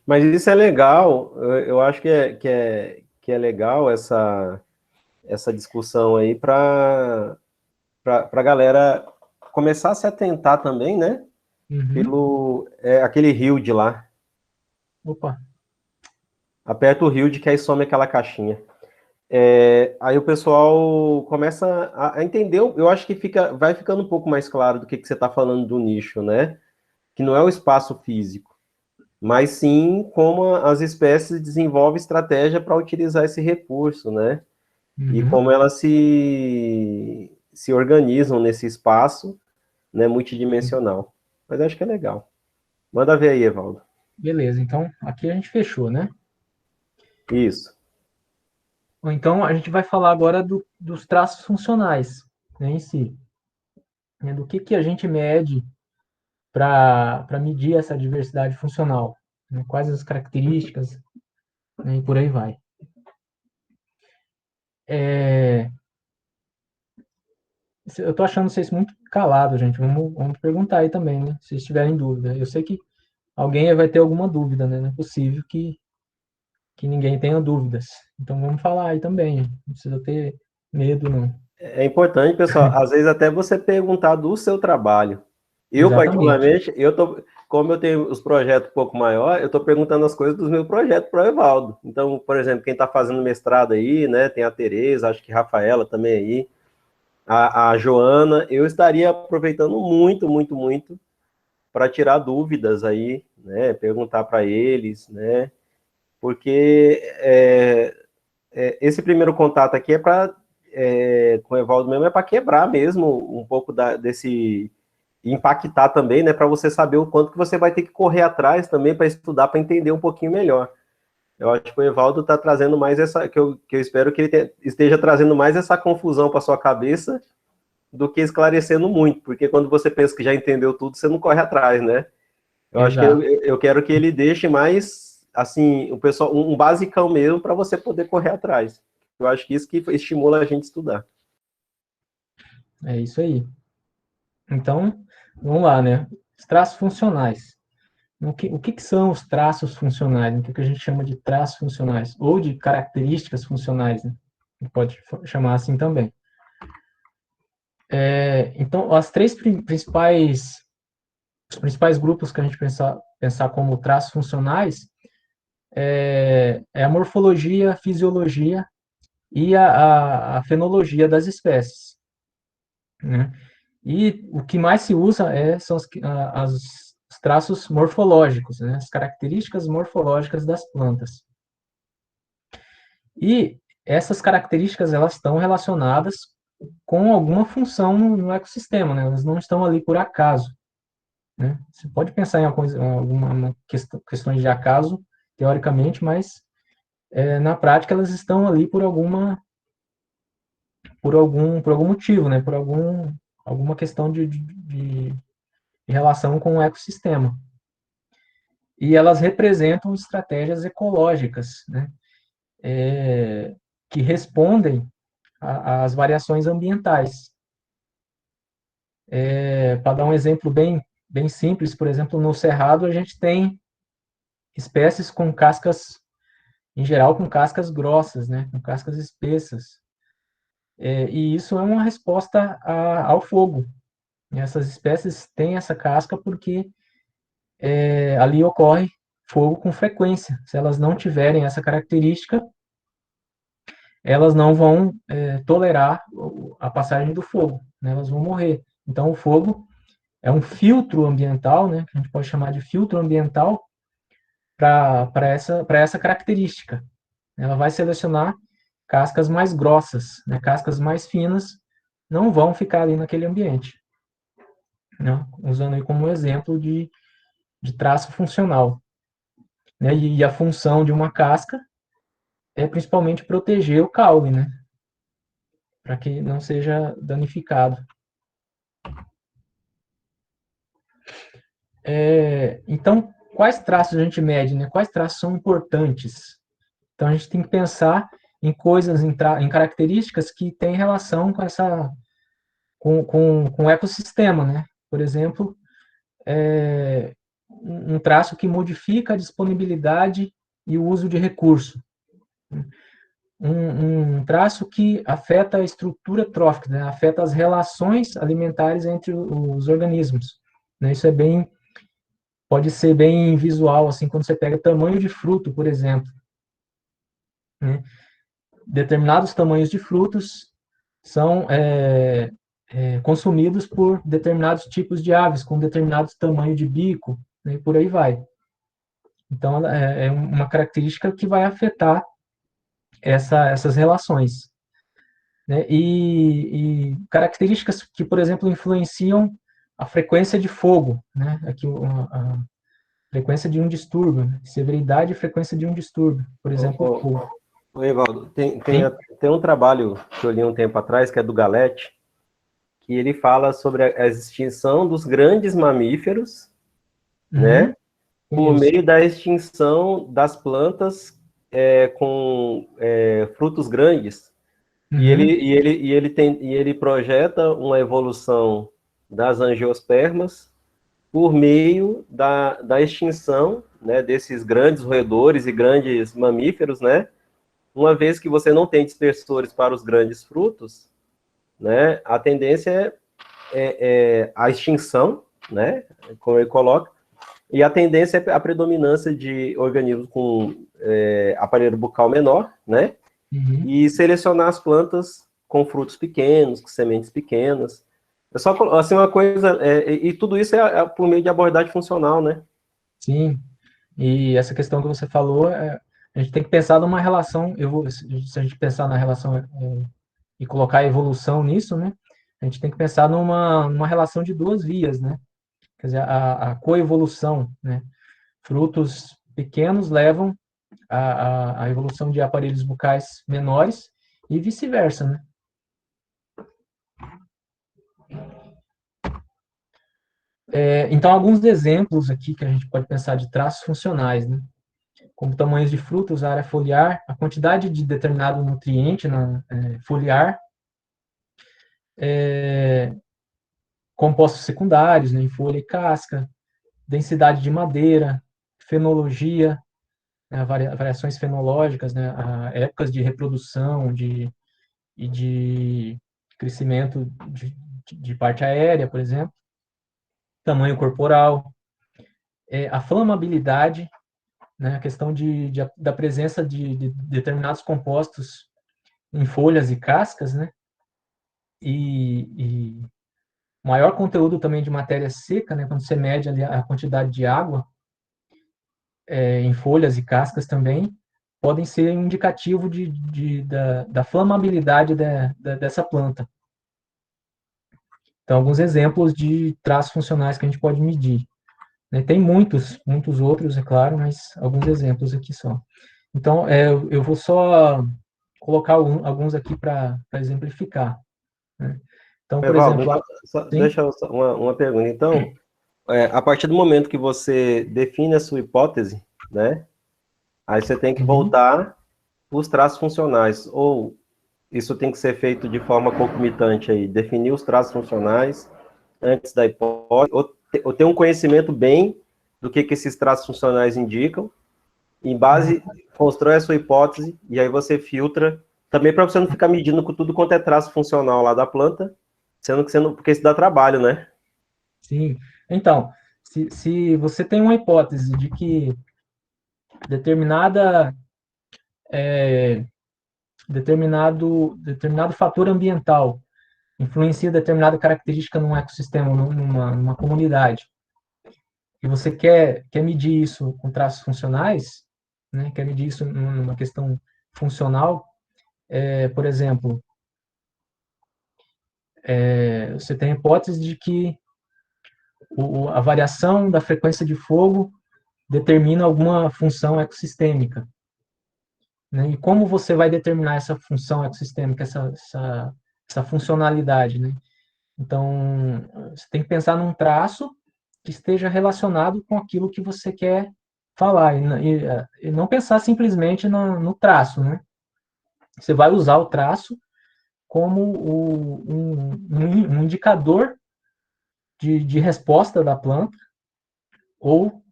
Mas isso é legal, eu acho que é legal essa discussão aí para a galera começar a se atentar também, né? Uhum. Aquele rio de lá. Opa. Aperta o rio de que aí some aquela caixinha. Aí o pessoal começa a entender, eu acho que vai ficando um pouco mais claro do que você está falando do nicho, né? Que não é o espaço físico, mas sim como as espécies desenvolvem estratégia para utilizar esse recurso, né? E Uhum. como elas se organizam nesse espaço, né, multidimensional. Mas acho que é legal. Manda ver aí, Evaldo. Beleza, então aqui a gente fechou, né? Isso. Ou então a gente vai falar agora dos traços funcionais, né, em si, né, do que a gente mede para medir essa diversidade funcional, né, quais as características, né, e por aí vai. É, eu estou achando vocês muito calados, gente. Vamos perguntar aí também, né? Se vocês tiverem dúvida. Eu sei que alguém vai ter alguma dúvida, né? Não é possível que ninguém tenha dúvidas. Então vamos falar aí também. Não precisa ter medo, não. É importante, pessoal, às vezes até você perguntar do seu trabalho. Eu, Exatamente. particularmente, como eu tenho os projetos um pouco maior, eu estou perguntando as coisas dos meus projetos para o Evaldo. Então, por exemplo, quem está fazendo mestrado aí, né? Tem a Tereza, acho que a Rafaela também aí, a Joana, eu estaria aproveitando muito, muito, muito para tirar dúvidas aí, né? Perguntar para eles, né? Porque esse primeiro contato aqui com o Evaldo mesmo é para quebrar mesmo um pouco desse impactar também, né, para você saber o quanto que você vai ter que correr atrás também para estudar, para entender um pouquinho melhor. Eu acho que o Evaldo está trazendo mais que eu espero que ele esteja trazendo mais essa confusão para sua cabeça do que esclarecendo muito, porque quando você pensa que já entendeu tudo, você não corre atrás, né? Eu acho que Exato. eu quero que ele deixe mais, assim, o pessoal, um basicão mesmo para você poder correr atrás. Eu acho que isso que estimula a gente a estudar. É isso aí. Então, vamos lá, né? Os traços funcionais. O que são os traços funcionais? O que a gente chama de traços funcionais? Ou de características funcionais, né? Pode chamar assim também. Então, os principais grupos que a gente pensar como traços funcionais é a morfologia, a fisiologia e a fenologia das espécies, né? E o que mais se usa são os traços morfológicos, né? As características morfológicas das plantas. E essas características elas estão relacionadas com alguma função no ecossistema, né? Elas não estão ali por acaso, né? Você pode pensar em alguma questões de acaso, teoricamente, mas na prática elas estão ali por algum motivo, né? Por alguma questão de relação com o ecossistema. E elas representam estratégias ecológicas, né? Que respondem às variações ambientais. Para dar um exemplo bem simples, por exemplo, no cerrado a gente tem espécies com cascas, em geral, com cascas grossas, né? Com cascas espessas. E isso é uma resposta ao fogo. Essas espécies têm essa casca porque ali ocorre fogo com frequência. Se elas não tiverem essa característica, elas não vão tolerar a passagem do fogo, né? Elas vão morrer. Então, o fogo é um filtro ambiental, né? Que a gente pode chamar de filtro ambiental para essa característica. Ela vai selecionar cascas mais grossas, né? Cascas mais finas não vão ficar ali naquele ambiente, né? Usando aí como exemplo de traço funcional, né? E a função de uma casca é principalmente proteger o caule, né? Para que não seja danificado. Então, quais traços a gente mede, né? Quais traços são importantes? Então, a gente tem que pensar em coisas, em características que têm relação com o ecossistema, né? Por exemplo, um traço que modifica a disponibilidade e o uso de recurso. Um traço que afeta a estrutura trófica, né? Afeta as relações alimentares entre os organismos. Né? Isso pode ser bem visual, assim, quando você pega tamanho de fruto, por exemplo. Né? Determinados tamanhos de frutos são consumidos por determinados tipos de aves, com determinado tamanho de bico, né? E por aí vai. Então, é uma característica que vai afetar essas relações. Né? E características que, por exemplo, influenciam a frequência de fogo, né? Aqui, a frequência de um distúrbio, né? Severidade e frequência de um distúrbio, por exemplo, o fogo. Evaldo, Sim? tem um trabalho que eu li um tempo atrás, que é do Galete, que ele fala sobre a extinção dos grandes mamíferos, Uhum, né, por conheço. meio da extinção das plantas com frutos grandes. Uhum, E ele projeta uma evolução das angiospermas por meio da extinção, né, desses grandes roedores e grandes mamíferos, né? Uma vez que você não tem dispersores para os grandes frutos, né, a tendência é a extinção, né, como ele coloca, e a tendência é a predominância de organismos com aparelho bucal menor, né, uhum. e selecionar as plantas com frutos pequenos, com sementes pequenas. É só assim uma coisa, e tudo isso é por meio de abordagem funcional, né? Sim, e essa questão que você falou, a gente tem que pensar numa relação, se a gente pensar na relação e colocar a evolução nisso, né? A gente tem que pensar numa relação de duas vias, né? Quer dizer, a coevolução, né? Frutos pequenos levam à evolução de aparelhos bucais menores e vice-versa, né? Então, alguns exemplos aqui que a gente pode pensar de traços funcionais, né? Como tamanhos de frutos, área foliar, a quantidade de determinado nutriente na foliar, compostos secundários, né, em folha e casca, densidade de madeira, fenologia, né, variações fenológicas, né, épocas de reprodução e de crescimento de parte aérea, por exemplo, tamanho corporal, a flamabilidade, né, a questão da presença de determinados compostos em folhas e cascas, né, e maior conteúdo também de matéria seca, né, quando você mede ali a quantidade de água em folhas e cascas também, podem ser um indicativo da flamabilidade dessa planta. Então, alguns exemplos de traços funcionais que a gente pode medir. Né? Tem muitos outros, é claro, mas alguns exemplos aqui só. Então, eu vou só colocar alguns aqui para exemplificar. Né? Então, por Evaldo, exemplo, então, sim, deixa eu uma pergunta. Então, a partir do momento que você define a sua hipótese, né, aí você tem que uhum, voltar para os traços funcionais, ou isso tem que ser feito de forma concomitante aí, definir os traços funcionais antes da hipótese, ou ter um conhecimento bem do que esses traços funcionais indicam, em base, constrói a sua hipótese, e aí você filtra, também para você não ficar medindo com tudo quanto é traço funcional lá da planta, sendo que você não, porque isso dá trabalho, né? sim. Então, se você tem uma hipótese de que determinada determinado fator ambiental influencia determinada característica num ecossistema, numa comunidade, e você quer medir isso com traços funcionais, né, quer medir isso numa questão funcional, por exemplo, você tem a hipótese de que a variação da frequência de fogo determina alguma função ecossistêmica. Né? E como você vai determinar essa função ecossistêmica, essa funcionalidade? Né? Então, você tem que pensar num traço que esteja relacionado com aquilo que você quer falar, e não pensar simplesmente no traço. Né? Você vai usar o traço como um indicador de resposta da planta, ou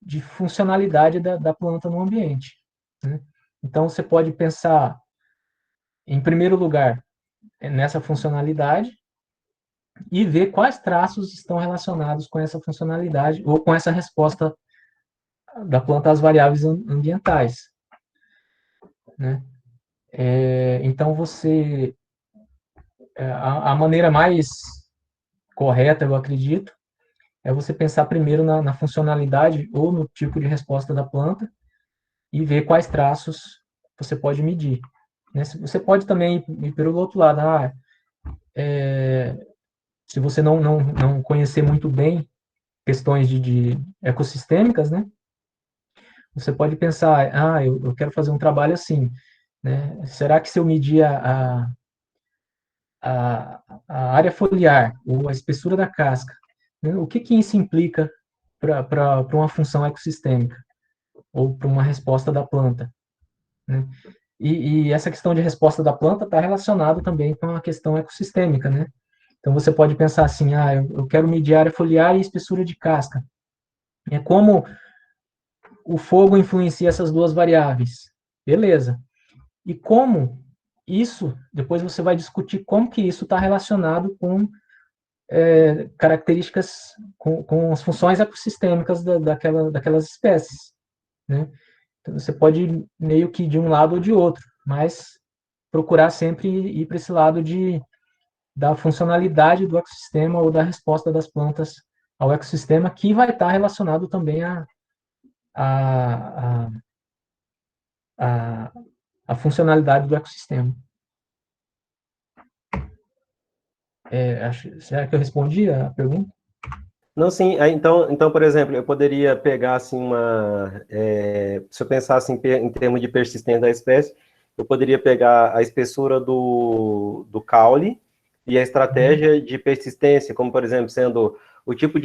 de funcionalidade da planta no ambiente, né? Então, você pode pensar, em primeiro lugar, nessa funcionalidade e ver quais traços estão relacionados com essa funcionalidade ou com essa resposta da planta às variáveis ambientais, né? Então, a maneira mais correta, eu acredito, é você pensar primeiro na funcionalidade ou no tipo de resposta da planta e ver quais traços você pode medir, né? Você pode também ir pelo outro lado. Se você não conhecer muito bem questões de ecossistêmicas, né? Você pode pensar, eu quero fazer um trabalho assim, né? Será que se eu medir a área foliar ou a espessura da casca, né? O que isso implica para uma função ecossistêmica ou para uma resposta da planta, né? E essa questão de resposta da planta está relacionada também com a questão ecossistêmica, né? Então você pode pensar assim, eu quero medir área foliar e espessura de casca. É como o fogo influencia essas duas variáveis. Beleza. E como isso, depois você vai discutir como que isso está relacionado com características, com as funções ecossistêmicas daquelas espécies, né? Então, você pode ir meio que de um lado ou de outro, mas procurar sempre ir para esse lado da funcionalidade do ecossistema ou da resposta das plantas ao ecossistema, que vai estar relacionado também a, a, a funcionalidade do ecossistema. Será que eu respondi a pergunta? Não, sim. Então, por exemplo, eu poderia pegar assim se eu pensasse em termos de persistência da espécie, eu poderia pegar a espessura do caule e a estratégia de persistência, como por exemplo, sendo o tipo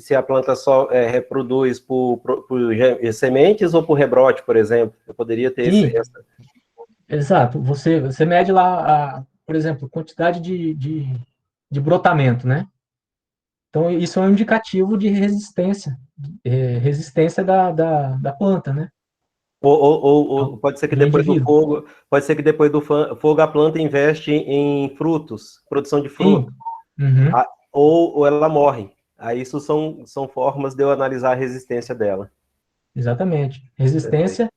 se a planta só reproduz por sementes ou por rebrote, por exemplo. Eu poderia ter Sim, essa. exato. Você mede lá, por exemplo, quantidade de brotamento, né? Então, isso é um indicativo de resistência da planta, né? Ou Então, pode ser que do depois do indivíduo. fogo, pode ser que depois do fogo a planta investe em frutos, produção de fruto, Sim. Uhum. ou ela morre. Aí isso são formas de eu analisar a resistência dela. Exatamente. Perfeito. Resistência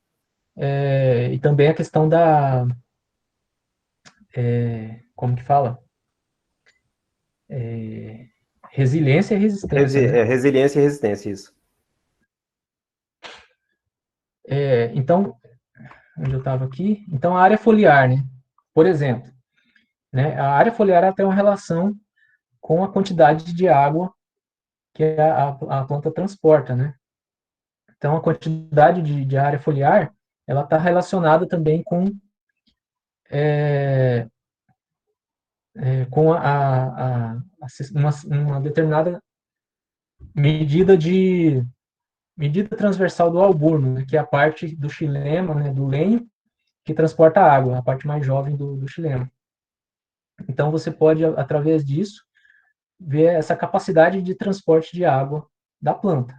e também a questão como que fala? Resiliência e resistência, né? Resiliência e resistência, isso. Então, onde eu estava aqui? Então, a área foliar, né? Por exemplo, né? A área foliar ela tem uma relação com a quantidade de água que a planta transporta, né? Então, a quantidade de área foliar, ela está relacionada também com uma determinada medida transversal do alburno, né, que é a parte do xilema, né, do lenho, que transporta a água, a parte mais jovem do xilema. Então, você pode, através disso, ver essa capacidade de transporte de água da planta.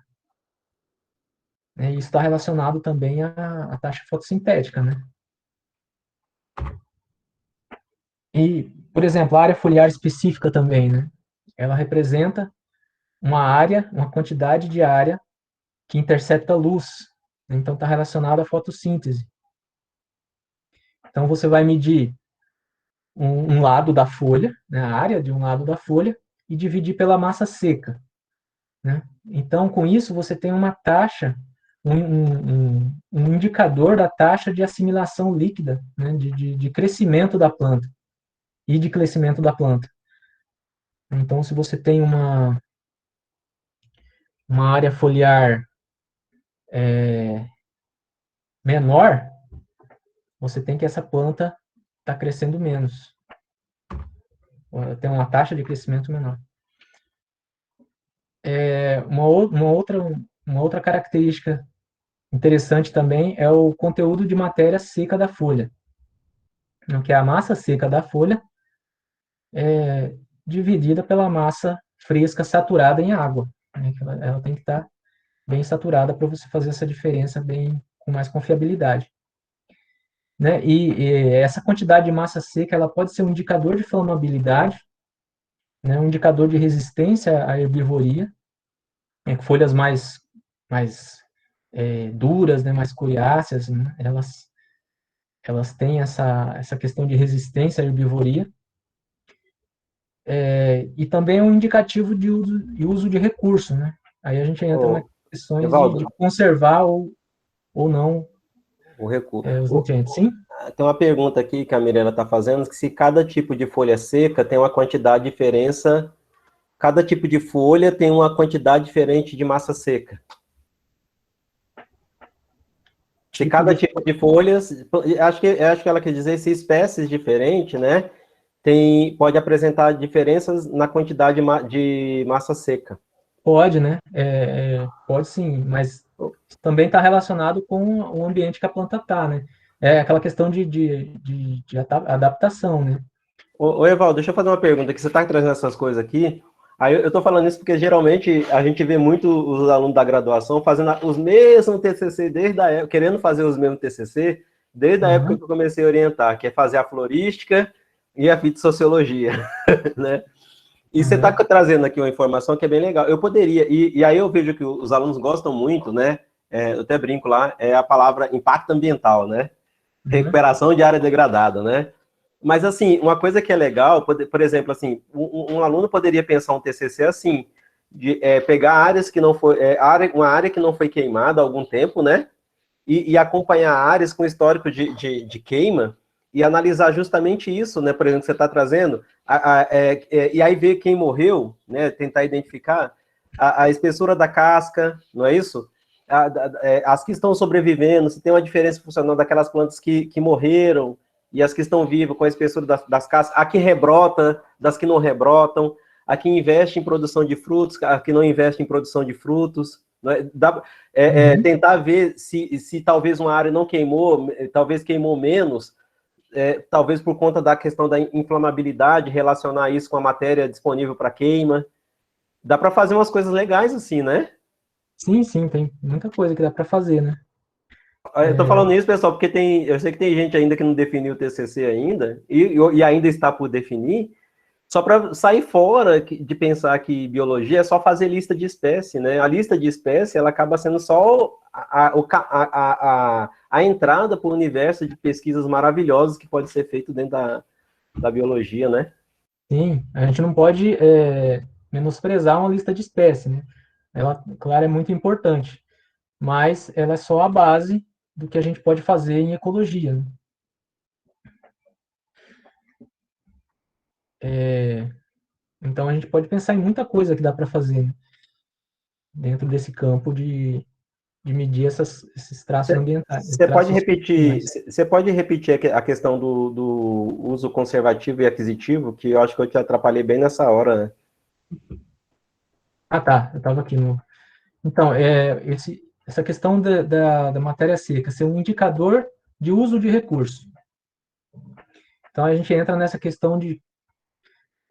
Né, e isso está relacionado também à taxa fotossintética, né? E, por exemplo, a área foliar específica também, né? Ela representa uma quantidade de área que intercepta a luz. Então, está relacionado à fotossíntese. Então, você vai medir um lado da folha, né, a área de um lado da folha, e dividir pela massa seca. Né? Então, com isso, você tem uma taxa, um indicador da taxa de assimilação líquida, né, de crescimento da planta e de crescimento da planta. Então, se você tem uma área foliar menor, você tem que essa planta está crescendo menos. Tem uma taxa de crescimento menor. Uma outra característica interessante também é o conteúdo de matéria seca da folha, que é a massa seca da folha dividida pela massa fresca saturada em água. Né? Ela tem que estar bem saturada para você fazer essa diferença bem com mais confiabilidade. Né? E essa quantidade de massa seca ela pode ser um indicador de flamabilidade, né? Um indicador de resistência à herbivoria, né? Folhas mais duras, né? Mais coriáceas, né? Elas têm essa questão de resistência à herbivoria. E também é um indicativo de uso de recurso, né? Aí a gente entra nas Ô, questões de Evaldo, conservar ou não o recurso. os nutrientes. Sim? Tem uma pergunta aqui que a Mirella está fazendo, que se cada tipo de folha seca tem uma quantidade de diferença, cada tipo de folha tem uma quantidade diferente de massa seca. Se cada tipo de folhas, acho que ela quer dizer se espécies diferentes, né, pode apresentar diferenças na quantidade de massa seca. Pode, né? Pode sim, mas também está relacionado com o ambiente que a planta está, né? É aquela questão de adaptação, né? Ô, Evaldo, deixa eu fazer uma pergunta, que você está trazendo essas coisas aqui, aí eu estou falando isso porque geralmente a gente vê muito os alunos da graduação fazendo os mesmos TCC desde a época, querendo fazer os mesmos TCC desde a época que eu comecei a orientar, que é fazer a florística e a fitossociologia, né? E você está trazendo aqui uma informação que é bem legal. Eu poderia, e aí eu vejo que os alunos gostam muito, né? Eu até brinco lá, é a palavra impacto ambiental, né? Recuperação de área degradada, né? Mas, assim, uma coisa que é legal, por exemplo, assim, um aluno poderia pensar um TCC assim, de pegar áreas que não foi, uma área que não foi queimada há algum tempo, né? E acompanhar áreas com histórico de queima e analisar justamente isso, né? Por exemplo, que você está trazendo, e aí ver quem morreu, né? Tentar identificar a espessura da casca, não é isso? As que estão sobrevivendo, se tem uma diferença funcional daquelas plantas que morreram e as que estão vivas com a espessura das cascas, a que rebrota, das que não rebrotam, a que investe em produção de frutos, a que não investe em produção de frutos, tentar ver se talvez uma área não queimou, talvez queimou menos, talvez por conta da questão da inflamabilidade, relacionar isso com a matéria disponível para queima. Dá para fazer umas coisas legais assim, né? Sim, sim, tem muita coisa que dá para fazer, né? Eu tô falando isso, pessoal, porque eu sei que tem gente ainda que não definiu o TCC ainda, e ainda está por definir, só para sair fora de pensar que biologia é só fazer lista de espécie, né? A lista de espécie, ela acaba sendo só a entrada para o universo de pesquisas maravilhosas que pode ser feito dentro da biologia, né? Sim, a gente não pode menosprezar uma lista de espécies, né? Ela, claro, é muito importante, mas ela é só a base do que a gente pode fazer em ecologia, né? Então a gente pode pensar em muita coisa que dá para fazer, né? Dentro desse campo de medir esses traços ambientais, Você pode traços repetir, funcionais. você pode repetir a questão do uso conservativo e aquisitivo, que eu acho que eu te atrapalhei bem nessa hora, né? Ah, tá, eu estava aqui no. Então, essa questão da matéria seca ser um indicador de uso de recurso. Então, a gente entra nessa questão de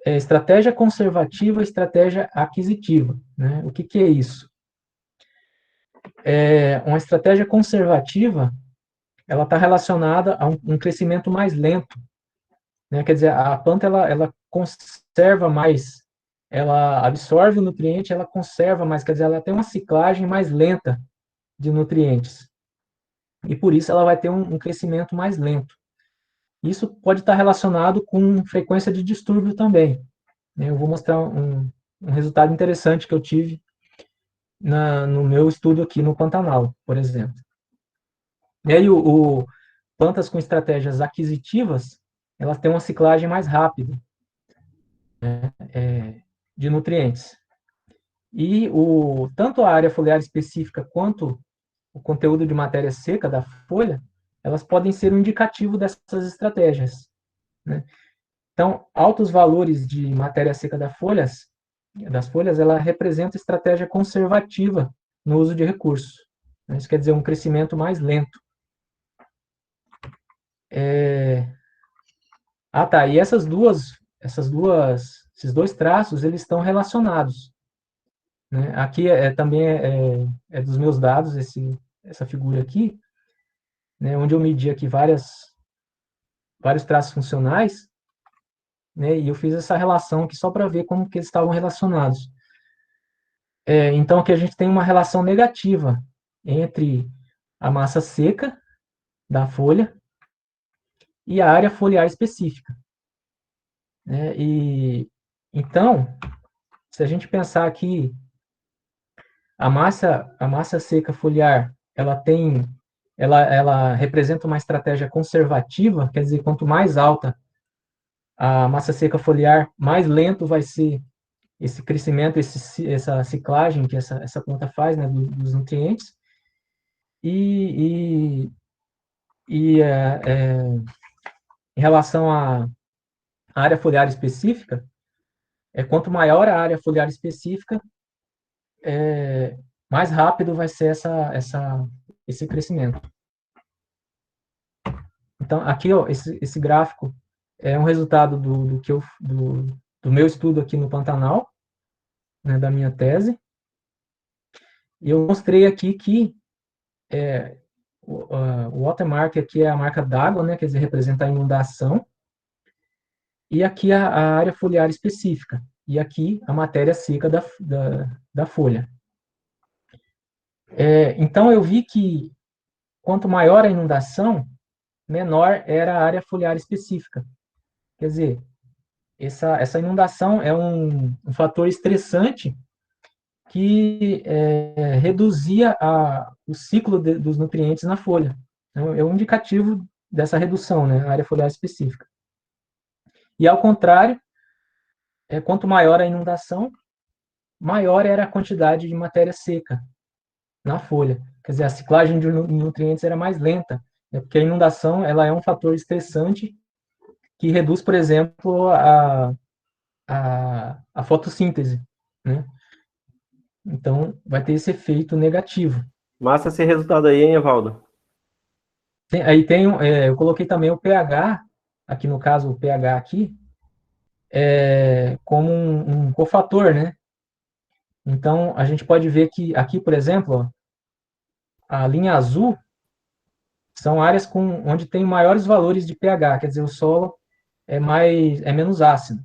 estratégia conservativa e estratégia aquisitiva. Né? O que é isso? Uma estratégia conservativa ela está relacionada a um crescimento mais lento. Né? Quer dizer, a planta ela conserva mais, ela absorve o nutriente, ela conserva mais, quer dizer, ela tem uma ciclagem mais lenta de nutrientes. E por isso ela vai ter um crescimento mais lento. Isso pode estar relacionado com frequência de distúrbio também. Eu vou mostrar um resultado interessante que eu tive no meu estudo aqui no Pantanal, por exemplo. E aí, plantas com estratégias aquisitivas, elas têm uma ciclagem mais rápida, né, de nutrientes. E tanto a área foliar específica quanto o conteúdo de matéria seca da folha, elas podem ser um indicativo dessas estratégias. Né? Então, altos valores de matéria seca das folhas, ela representa estratégia conservativa no uso de recursos. Isso quer dizer um crescimento mais lento. Tá. E esses dois traços, eles estão relacionados. né? Aqui também é dos meus dados, essa figura aqui, né, onde eu medi aqui vários traços funcionais, né, e eu fiz essa relação aqui só para ver como que eles estavam relacionados. Então, aqui a gente tem uma relação negativa entre a massa seca da folha e a área foliar específica, né? E então, se a gente pensar aqui, a massa seca foliar, ela representa uma estratégia conservativa, quer dizer, quanto mais alta a massa seca foliar, mais lento vai ser esse crescimento, essa ciclagem que essa planta faz, né, dos nutrientes. E, e, em relação à área foliar específica, quanto maior a área foliar específica, mais rápido vai ser esse crescimento. Então, aqui, ó, esse gráfico é um resultado do meu estudo aqui no Pantanal, né, da minha tese. E eu mostrei aqui que o watermark aqui é a marca d'água, né, quer dizer, representa a inundação, e aqui a área foliar específica, e aqui a matéria seca da folha. Então, eu vi que quanto maior a inundação, menor era a área foliar específica. Quer dizer, essa inundação é um fator estressante que reduzia o ciclo dos nutrientes na folha. Então, é um indicativo dessa redução, né, a área foliar específica. E, ao contrário, quanto maior a inundação, maior era a quantidade de matéria seca na folha. Quer dizer, a ciclagem de nutrientes era mais lenta, né, porque a inundação ela é um fator estressante que reduz, por exemplo, a fotossíntese, né? Então, vai ter esse efeito negativo. Massa esse resultado aí, hein, Evaldo? Aí eu coloquei também o pH, aqui no caso o pH aqui, como um cofator, né? Então, a gente pode ver que aqui, por exemplo, ó, a linha azul são áreas onde tem maiores valores de pH, quer dizer, o solo é menos ácido.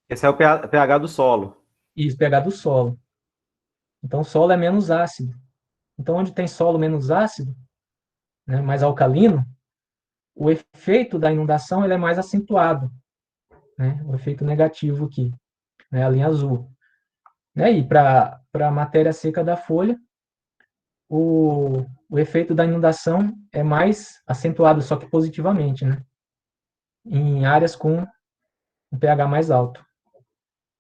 Esse é o pH do solo. Isso, pH do solo. Então, o solo é menos ácido. Então, onde tem solo menos ácido, né, mais alcalino, o efeito da inundação ele é mais acentuado, né, o efeito negativo aqui, né, a linha azul. Né, e para a matéria seca da folha, o efeito da inundação é mais acentuado, só que positivamente, né, em áreas com um pH mais alto.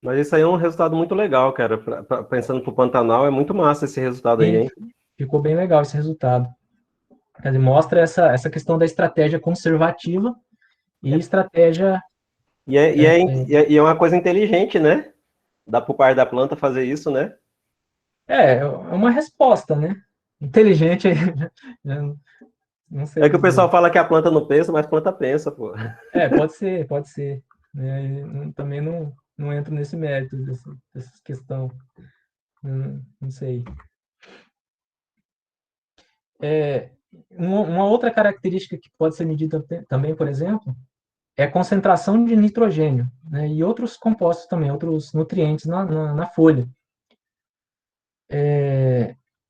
Mas isso aí é um resultado muito legal, cara. Pensando pro Pantanal, é muito massa esse resultado aí, Sim, hein? ficou bem legal esse resultado. Quer dizer, mostra essa questão da estratégia conservativa e estratégia. E é uma coisa inteligente, né? Dá pro pai da planta fazer isso, né? É uma resposta, né? Inteligente, não sei É que o dizer. pessoal fala que a planta não pensa, mas a planta pensa, pô. Pode ser, pode ser. Né? Também não entro nesse mérito dessa questão. Não sei. Uma outra característica que pode ser medida também, por exemplo, é a concentração de nitrogênio, né? E outros compostos também, outros nutrientes na folha.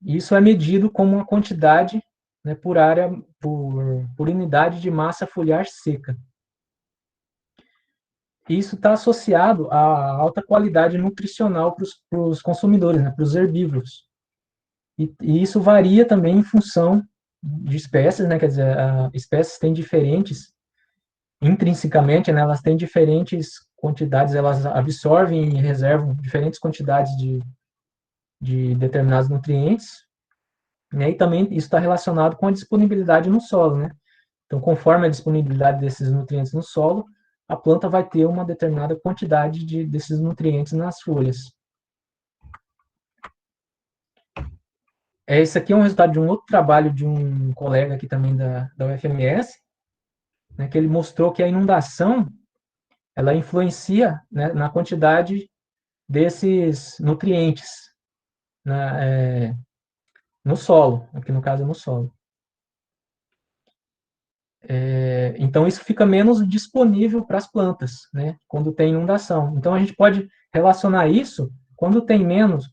Isso é medido como uma quantidade, né, por área, por unidade de massa foliar seca. Isso está associado à alta qualidade nutricional para os consumidores, né, para os herbívoros. E isso varia também em função de espécies, né, quer dizer, espécies têm diferentes, intrinsecamente, né, elas têm diferentes quantidades, elas absorvem e reservam diferentes quantidades de determinados nutrientes, né, e também isso está relacionado com a disponibilidade no solo, né? Então, conforme a disponibilidade desses nutrientes no solo, a planta vai ter uma determinada quantidade desses nutrientes nas folhas. Esse aqui é um resultado de um outro trabalho de um colega aqui também da UFMS, né, que ele mostrou que a inundação ela influencia, né, na quantidade desses nutrientes. no solo, aqui no caso é no solo. Então, isso fica menos disponível para as plantas, né, quando tem inundação. Então, a gente pode relacionar isso, como tem menos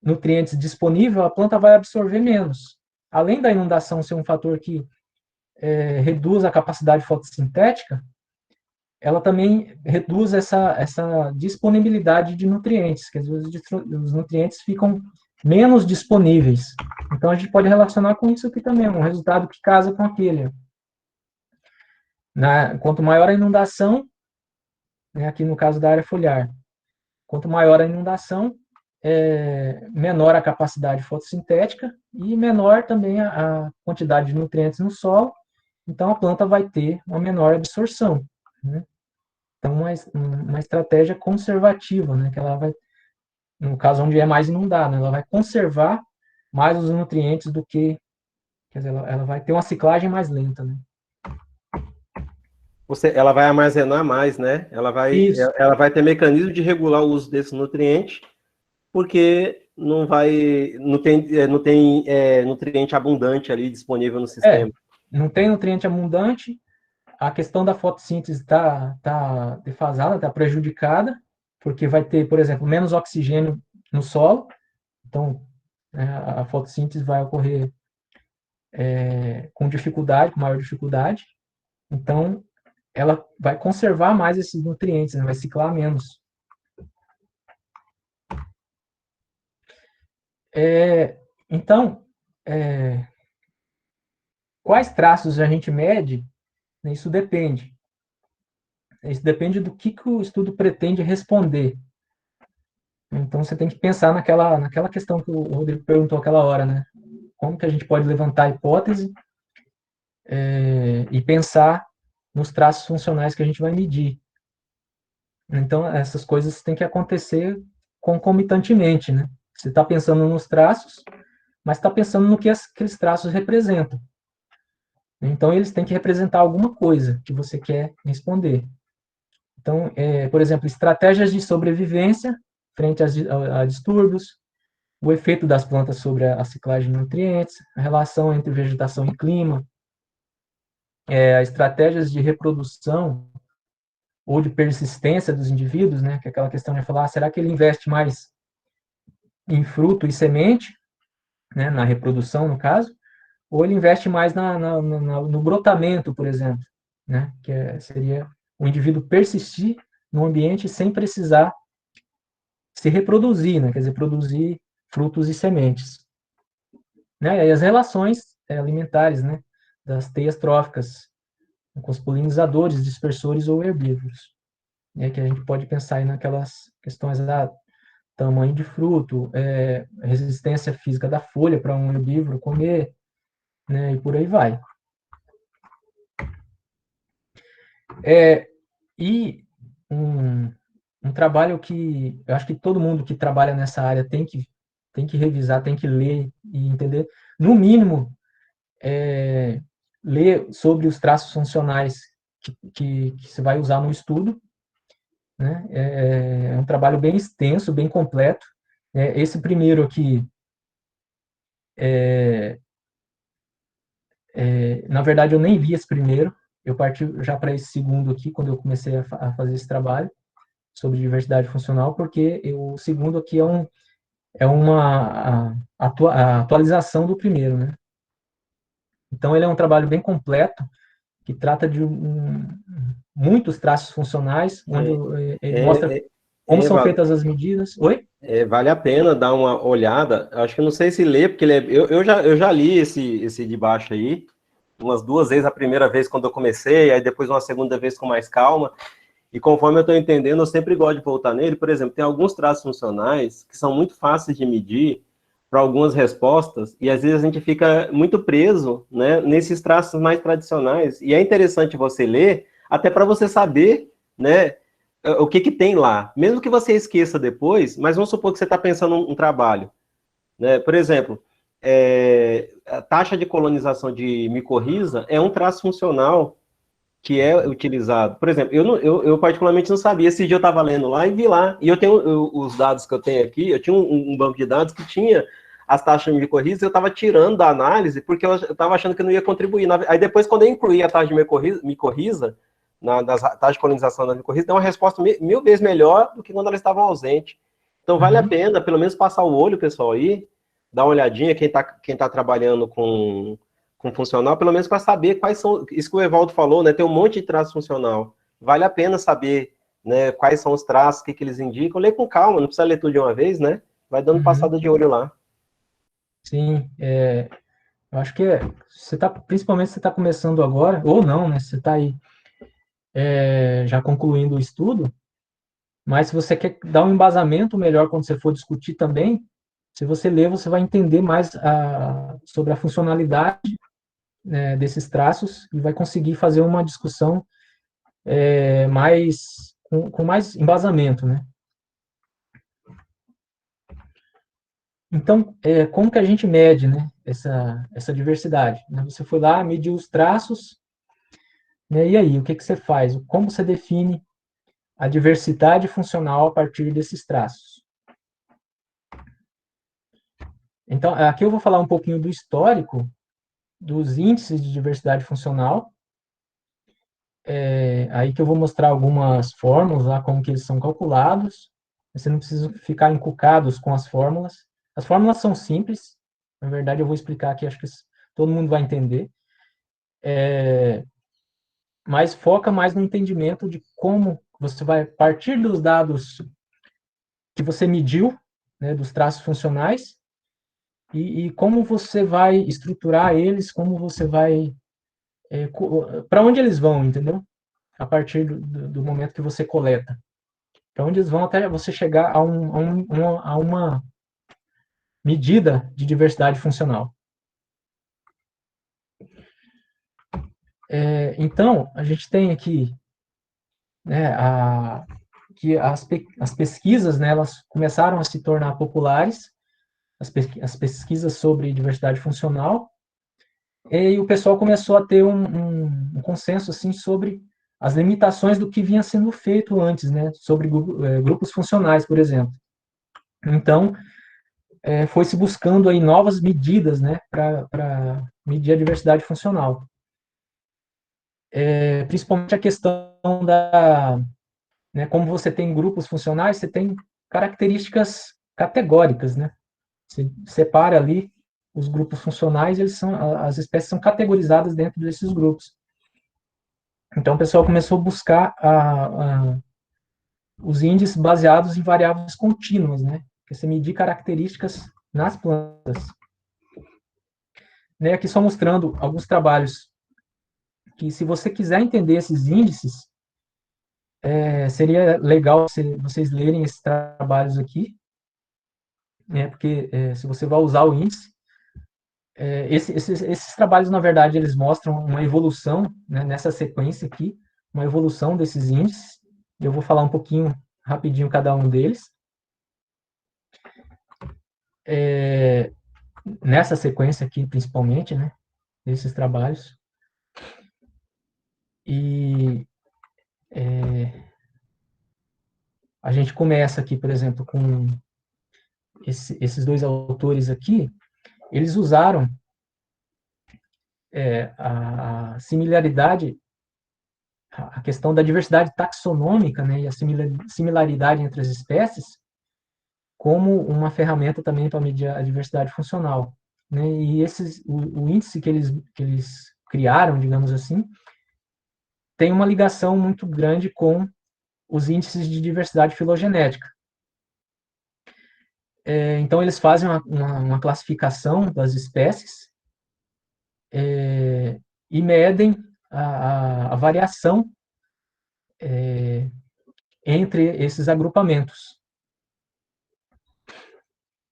nutrientes disponíveis, a planta vai absorver menos. Além da inundação ser um fator que reduz a capacidade fotossintética, ela também reduz essa disponibilidade de nutrientes, que às vezes os nutrientes ficam menos disponíveis. Então, a gente pode relacionar com isso aqui também, um resultado que casa com aquele. Quanto maior a inundação, né, aqui no caso da área foliar, quanto maior a inundação, menor a capacidade fotossintética e menor também a quantidade de nutrientes no solo, então a planta vai ter uma menor absorção, né? Então, uma estratégia conservativa, né, que ela vai, no caso onde é mais inundado, né, ela vai conservar mais os nutrientes do que, quer dizer, ela vai ter uma ciclagem mais lenta, né? Ela vai armazenar mais, né? Isso. Ela vai ter mecanismo de regular o uso desse nutriente, porque não tem nutriente abundante ali disponível no sistema. Não tem nutriente abundante, a questão da fotossíntese está defasada, está prejudicada, porque vai ter, por exemplo, menos oxigênio no solo, então a fotossíntese vai ocorrer com dificuldade, com maior dificuldade, então ela vai conservar mais esses nutrientes, né, vai ciclar menos. Então, quais traços a gente mede? Isso depende. Isso depende do que o estudo pretende responder. Então, você tem que pensar naquela questão que o Rodrigo perguntou aquela hora, né? Como que a gente pode levantar a hipótese e pensar nos traços funcionais que a gente vai medir. Então, essas coisas têm que acontecer concomitantemente, né? Você está pensando nos traços, mas está pensando no que aqueles traços representam. Então, eles têm que representar alguma coisa que você quer responder. Então, por exemplo, estratégias de sobrevivência frente a distúrbios, o efeito das plantas sobre a ciclagem de nutrientes, a relação entre vegetação e clima, estratégias de reprodução ou de persistência dos indivíduos, né, que é aquela questão de falar, será que ele investe mais em fruto e semente, né, na reprodução, no caso, ou ele investe mais no brotamento, por exemplo, né, que seria o indivíduo persistir no ambiente sem precisar se reproduzir, né, quer dizer, produzir frutos e sementes. Né, e as relações alimentares, né, das teias tróficas com os polinizadores, dispersores ou herbívoros. Que a gente pode pensar aí naquelas questões da tamanho de fruto, resistência física da folha para um herbívoro comer, né, e por aí vai. E um trabalho que eu acho que todo mundo que trabalha nessa área tem que revisar, tem que ler e entender, no mínimo, ler sobre os traços funcionais que você vai usar no estudo, né? É um trabalho bem extenso, bem completo. Esse primeiro aqui, na verdade, eu nem li esse primeiro, eu parti já para esse segundo aqui, quando eu comecei a fazer esse trabalho sobre diversidade funcional, porque o segundo aqui é uma atualização do primeiro, né? Então, ele é um trabalho bem completo, que trata de muitos traços funcionais, onde ele mostra como são feitas as medidas. Oi? Vale a pena dar uma olhada. Acho que não sei se ler, porque eu já li esse de baixo aí, umas 2 vezes, a primeira vez quando eu comecei, aí depois uma segunda vez com mais calma. E conforme eu estou entendendo, eu sempre gosto de voltar nele. Por exemplo, tem alguns traços funcionais que são muito fáceis de medir para algumas respostas, e às vezes a gente fica muito preso, né, nesses traços mais tradicionais. E é interessante você ler, até para você saber, né, o que tem lá. Mesmo que você esqueça depois, mas vamos supor que você está pensando um trabalho. Né? Por exemplo, a taxa de colonização de micorriza é um traço funcional que é utilizado. Por exemplo, eu particularmente não sabia. Esse dia eu estava lendo lá e vi lá. E eu tenho os dados que eu tenho aqui. Eu tinha um banco de dados que tinha as taxas de micorriza. Eu estava tirando da análise porque eu estava achando que não ia contribuir. Aí depois, quando eu incluí a taxa de micorriza das taxas de colonização da micorriza, deu uma resposta mil vezes melhor do que quando elas estavam ausentes. Então vale a pena, pelo menos, passar o olho, pessoal, aí, dar uma olhadinha, quem tá trabalhando com funcional, pelo menos para saber quais são, isso que o Evaldo falou, né, tem um monte de traço funcional, vale a pena saber, né, quais são os traços, o que eles indicam, lê com calma, não precisa ler tudo de uma vez, né, vai dando passada de olho lá. Sim, eu acho que principalmente você está começando agora, ou não, né, você está aí já concluindo o estudo, mas se você quer dar um embasamento melhor quando você for discutir também, se você ler, você vai entender mais sobre a funcionalidade, né, desses traços e vai conseguir fazer uma discussão com mais embasamento, né? Então, como que a gente mede, né, essa diversidade? Você foi lá, mediu os traços, né, e aí, o que você faz? Como você define a diversidade funcional a partir desses traços? Então, aqui eu vou falar um pouquinho do histórico dos índices de diversidade funcional, aí que eu vou mostrar algumas fórmulas lá, como que eles são calculados. Você não precisa ficar encucados com as fórmulas. As fórmulas são simples, na verdade eu vou explicar aqui, acho que todo mundo vai entender. Mas foca mais no entendimento de como você vai partir dos dados que você mediu, né, dos traços funcionais, e como você vai estruturar eles, como você vai... para onde eles vão, entendeu? A partir do momento que você coleta. Para onde eles vão até você chegar a uma medida de diversidade funcional. Então, a gente tem aqui, né, que as pesquisas, né, elas começaram a se tornar populares, as pesquisas sobre diversidade funcional, e o pessoal começou a ter um consenso assim, sobre as limitações do que vinha sendo feito antes, né, sobre grupos funcionais, por exemplo. Então, foi se buscando aí novas medidas, né, para medir a diversidade funcional. Principalmente a questão né, como você tem grupos funcionais, você tem características categóricas, né? Você separa ali os grupos funcionais, as espécies são categorizadas dentro desses grupos. Então, o pessoal começou a buscar os índices baseados em variáveis contínuas, né? Que você medir características nas plantas. Né, aqui só mostrando alguns trabalhos que, se você quiser entender esses índices, seria legal vocês lerem esses trabalhos aqui, né? Porque se você vai usar o índice, esses trabalhos, na verdade, eles mostram uma evolução, né, nessa sequência aqui, uma evolução desses índices. Eu vou falar um pouquinho, rapidinho, cada um deles. Nessa sequência aqui, principalmente, né, desses trabalhos. E a gente começa aqui, por exemplo, com esses dois autores aqui. Eles usaram a similaridade, a questão da diversidade taxonômica, né, e a similaridade entre as espécies, como uma ferramenta também para medir a diversidade funcional. Né? E o índice que eles criaram, digamos assim, tem uma ligação muito grande com os índices de diversidade filogenética. Então, eles fazem uma classificação das espécies e medem a variação entre esses agrupamentos.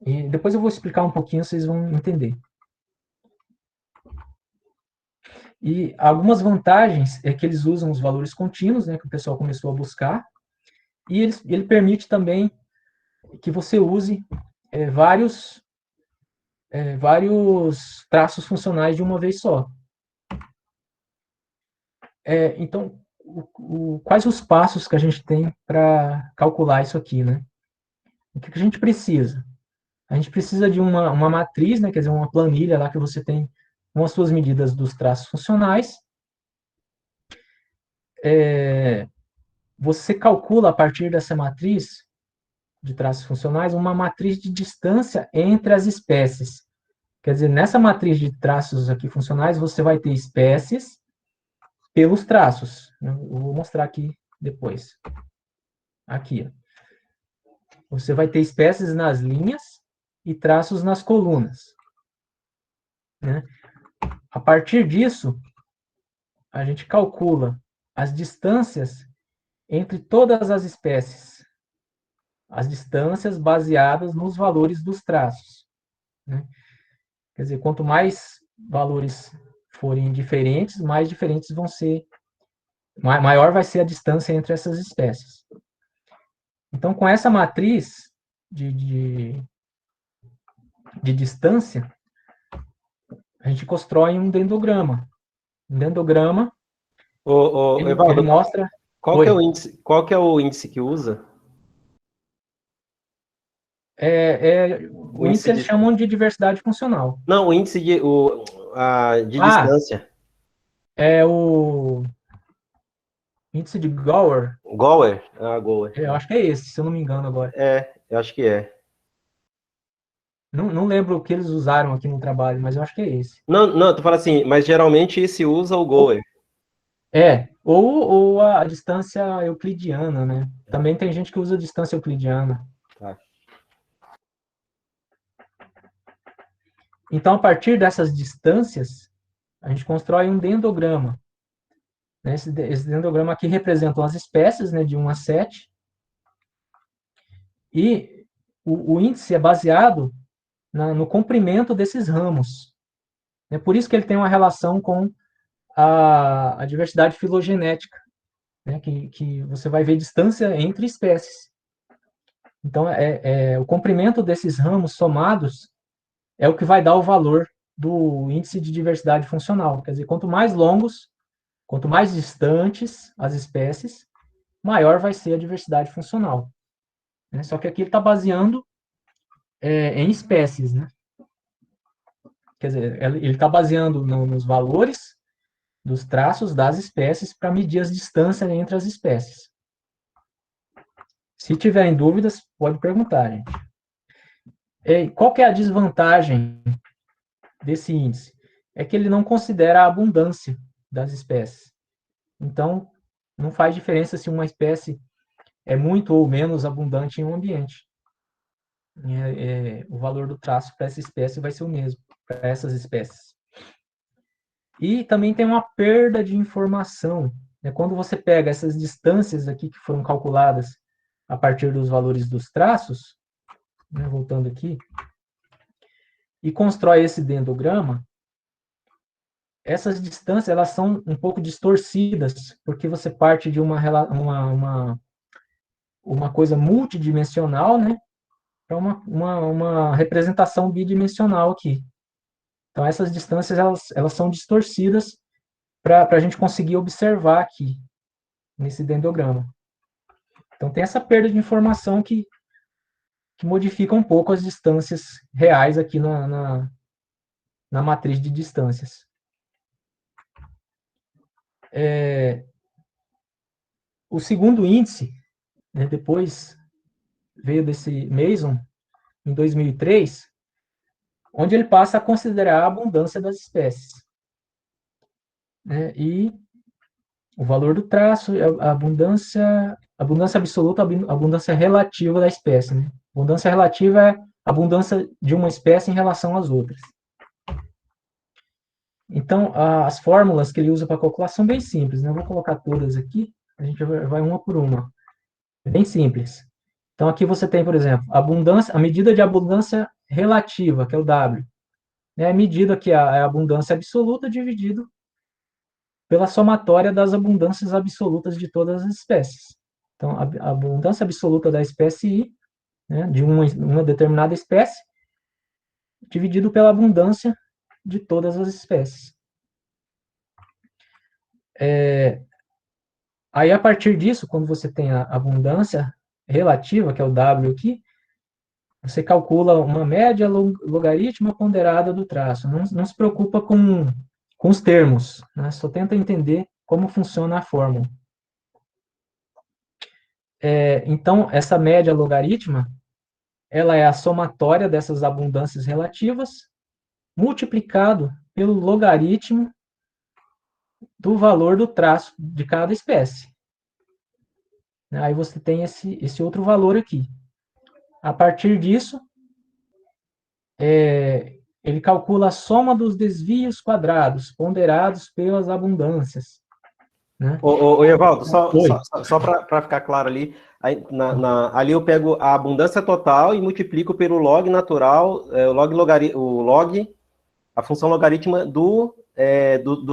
E depois eu vou explicar um pouquinho, vocês vão entender. E algumas vantagens é que eles usam os valores contínuos, né, que o pessoal começou a buscar, e ele permite também que você use vários traços funcionais de uma vez só. Então, quais os passos que a gente tem para calcular isso aqui, né? O que a gente precisa? A gente precisa de uma matriz, né? Quer dizer, uma planilha lá que você tem com as suas medidas dos traços funcionais. Você calcula a partir dessa matriz de traços funcionais uma matriz de distância entre as espécies. Quer dizer, nessa matriz de traços aqui funcionais, você vai ter espécies pelos traços. Eu vou mostrar aqui depois. Aqui. Você vai ter espécies nas linhas e traços nas colunas. Né? A partir disso, a gente calcula as distâncias entre todas as espécies. As distâncias baseadas nos valores dos traços. Né? Quer dizer, quanto mais valores forem diferentes, mais diferentes vão ser, maior vai ser a distância entre essas espécies. Então, com essa matriz de distância, a gente constrói um dendrograma. Um dendrograma, ele Evaldo, mostra... qual que é o índice, qual que é o índice que usa? O índice eles chamam de diversidade funcional. Não, o índice de distância. É o índice de Gower. Gower? Ah, Gower. Eu acho que é esse, se eu não me engano agora. Eu acho que é. Não lembro o que eles usaram aqui no trabalho, mas eu acho que é esse. Não, tu fala assim, mas geralmente se usa o Gower. Ou a distância euclidiana, né? Também tem gente que usa a distância euclidiana. Tá. Então, a partir dessas distâncias, a gente constrói um dendrograma. Esse dendrograma aqui representa as espécies, né, de 1 a 7. E o índice é baseado no comprimento desses ramos. É por isso que ele tem uma relação com a diversidade filogenética, né, que você vai ver distância entre espécies. Então, o comprimento desses ramos somados é o que vai dar o valor do índice de diversidade funcional. Quer dizer, quanto mais longos, quanto mais distantes as espécies, maior vai ser a diversidade funcional. Só que aqui ele está baseando em espécies. Né? Quer dizer, ele está baseando nos valores dos traços das espécies para medir as distâncias entre as espécies. Se tiverem dúvidas, pode perguntar, gente. Qual que é a desvantagem desse índice? É que ele não considera a abundância das espécies. Então, não faz diferença se uma espécie é muito ou menos abundante em um ambiente. O valor do traço para essa espécie vai ser o mesmo, para essas espécies. E também tem uma perda de informação. Quando você pega essas distâncias aqui que foram calculadas a partir dos valores dos traços, voltando aqui, e constrói esse dendrograma, essas distâncias elas são um pouco distorcidas, porque você parte de uma coisa multidimensional, né, para uma representação bidimensional aqui. Então, essas distâncias elas são distorcidas para a gente conseguir observar aqui, nesse dendrograma. Então, tem essa perda de informação que modifica um pouco as distâncias reais aqui na matriz de distâncias. O segundo índice, né, depois veio desse Mason, em 2003, onde ele passa a considerar a abundância das espécies. E o valor do traço, a abundância absoluta, a abundância relativa da espécie. Né? Abundância relativa é a abundância de uma espécie em relação às outras. Então, as fórmulas que ele usa para calcular são bem simples. Né? Eu vou colocar todas aqui, a gente vai uma por uma. É bem simples. Então, aqui você tem, por exemplo, a medida de abundância relativa, que é o W. A medida que é a abundância absoluta dividido pela somatória das abundâncias absolutas de todas as espécies. Então, a abundância absoluta da espécie I, né, de uma determinada espécie, dividido pela abundância de todas as espécies. Aí, a partir disso, quando você tem a abundância relativa, que é o W aqui, você calcula uma média logarítmica ponderada do traço. Não se preocupa com os termos, né? Só tenta entender como funciona a fórmula. Então, essa média logarítmica, ela é a somatória dessas abundâncias relativas, multiplicado pelo logaritmo do valor do traço de cada espécie. Aí você tem esse outro valor aqui. A partir disso, ele calcula a soma dos desvios quadrados ponderados pelas abundâncias. Né? Ô, Evaldo, Oi. só para ficar claro ali, aí, ali eu pego a abundância total e multiplico pelo log natural, a função logarítmica do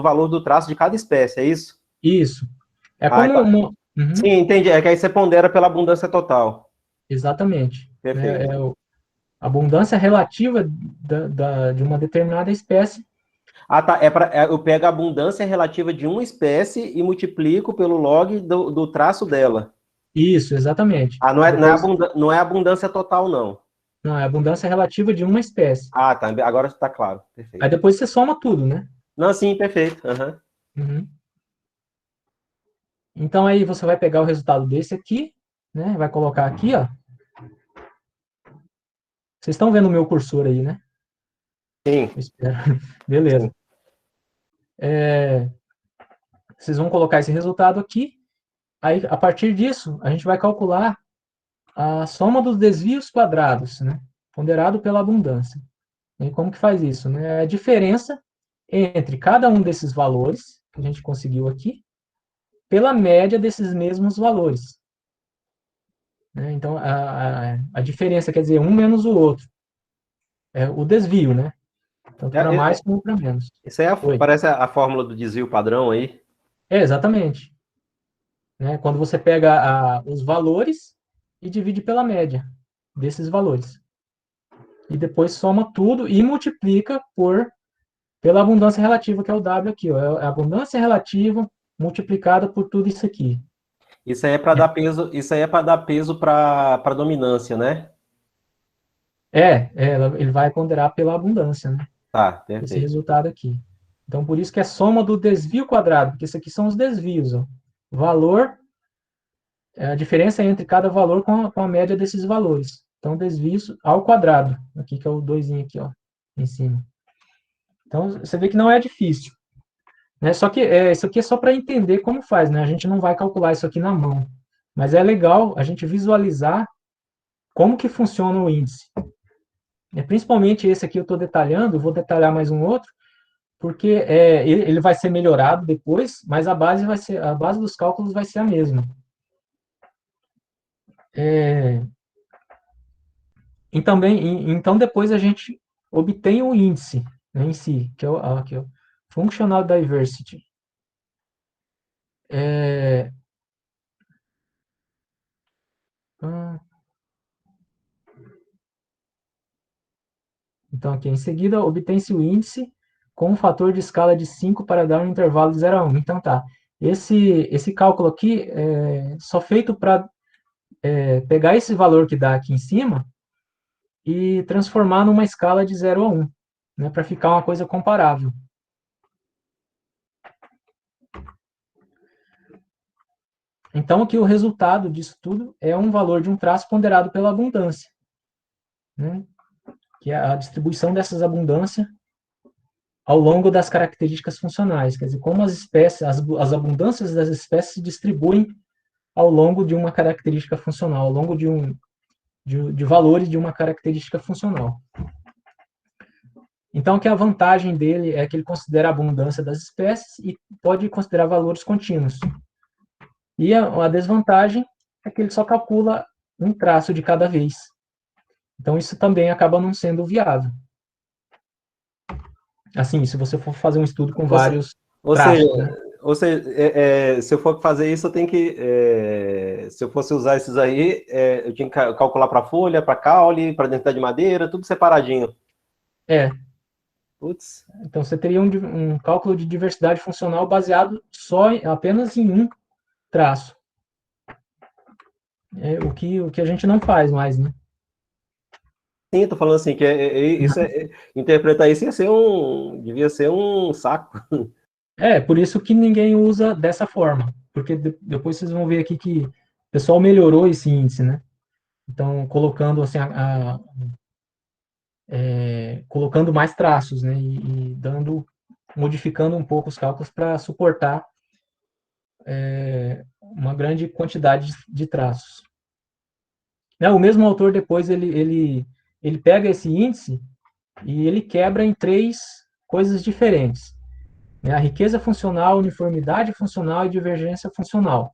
valor do traço de cada espécie, é isso? Isso. É Ah, como tá. uma... Sim, entendi. É que aí você pondera pela abundância total. Exatamente. Né? Perfeito. A abundância relativa de uma determinada espécie. Ah, tá. Eu pego a abundância relativa de uma espécie e multiplico pelo log do traço dela. Isso, exatamente. Ah, Depois, não é abundância total, não. não, é a abundância relativa de uma espécie. Ah, tá. Agora está claro. Aí Perfeito. depois você soma tudo, né? Não, sim, perfeito. Uhum. Uhum. Então aí você vai pegar o resultado desse aqui, né? Vai colocar aqui, ó. Vocês estão vendo o meu cursor aí, né? Sim, Eu espero. sim. Beleza. Vocês vão colocar esse resultado aqui. Aí, a partir disso, a gente vai calcular a soma dos desvios quadrados, né? Ponderado pela abundância. E como que faz isso? Né? É a diferença entre cada um desses valores que a gente conseguiu aqui pela média desses mesmos valores. Né? Então, a diferença quer dizer um menos o outro. É o desvio, né? Tanto para mais como para menos. Isso aí Oi. parece a fórmula do desvio padrão aí. Exatamente. Né? Quando você pega os valores e divide pela média desses valores. E depois soma tudo e multiplica pela abundância relativa, que é o W aqui. Ó. É a abundância relativa multiplicada por tudo isso aqui. Isso aí é para dar peso, isso aí é para dar peso para dominância, né? Ele vai ponderar pela abundância, né? Tá, Esse perfeito. resultado aqui. Então, por isso que é soma do desvio quadrado, porque isso aqui são os desvios. Ó. Valor, a diferença entre cada valor com a média desses valores. Então, desvios ao quadrado. Aqui que é o 2 aqui, ó, em cima. Então, você vê que não é difícil. Né? Só que isso aqui é só para entender como faz, né? A gente não vai calcular isso aqui na mão. Mas é legal a gente visualizar como que funciona o índice. Principalmente esse aqui eu estou detalhando, vou detalhar mais um outro, porque ele vai ser melhorado depois, mas a base dos cálculos vai ser a mesma. Então depois a gente obtém o índice, né, em si, que é aqui, ó, Functional Diversity. Então aqui em seguida obtém-se o índice com um fator de escala de 5 para dar um intervalo de 0 a 1. Então tá, esse cálculo aqui é só feito para pegar esse valor que dá aqui em cima e transformar numa escala de 0 a 1, né, para ficar uma coisa comparável. Então, aqui o resultado disso tudo é um valor de um traço ponderado pela abundância, né, que é a distribuição dessas abundâncias ao longo das características funcionais, quer dizer, como as espécies, as abundâncias das espécies se distribuem ao longo de uma característica funcional, ao longo de valores de uma característica funcional. Então, que a vantagem dele é que ele considera a abundância das espécies e pode considerar valores contínuos. E a desvantagem é que ele só calcula um traço de cada vez. Então, isso também acaba não sendo viável. Assim, se você for fazer um estudo com Ou, se- vários ou seja, traços, né? se eu for fazer isso, eu tenho que. Se eu fosse usar esses aí, eu tinha que calcular para folha, para caule, para densidade de madeira, tudo separadinho. É, Putz. Então, você teria um cálculo de diversidade funcional baseado apenas em um traço. É o que a gente não faz mais, né? Sim, tô falando assim, que interpretar isso devia ser um saco. Por isso que ninguém usa dessa forma, porque depois vocês vão ver aqui que o pessoal melhorou esse índice, né? Então, colocando assim, colocando mais traços, né? E modificando um pouco os cálculos para suportar uma grande quantidade de traços. Né? O mesmo autor depois ele pega esse índice e ele quebra em três coisas diferentes, né? A riqueza funcional, uniformidade funcional e divergência funcional.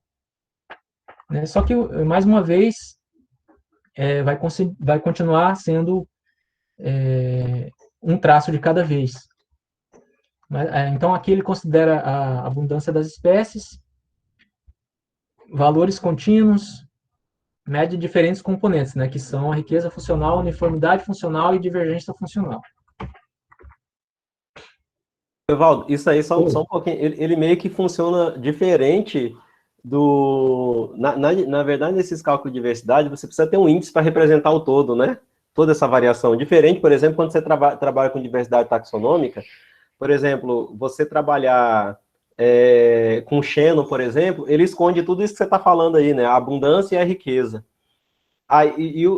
Né? Só que, mais uma vez, vai continuar sendo um traço de cada vez. Então, aqui ele considera a abundância das espécies, valores contínuos, mede diferentes componentes, né, que são a riqueza funcional, uniformidade funcional e divergência funcional. Evaldo, isso aí só um pouquinho. Ele meio que funciona diferente Na verdade, nesses cálculos de diversidade, você precisa ter um índice para representar o todo, né? Toda essa variação. Diferente, por exemplo, quando você trabalha com diversidade taxonômica, por exemplo, você trabalhar com Shannon, por exemplo, ele esconde tudo isso que você está falando aí, né? A abundância e a riqueza.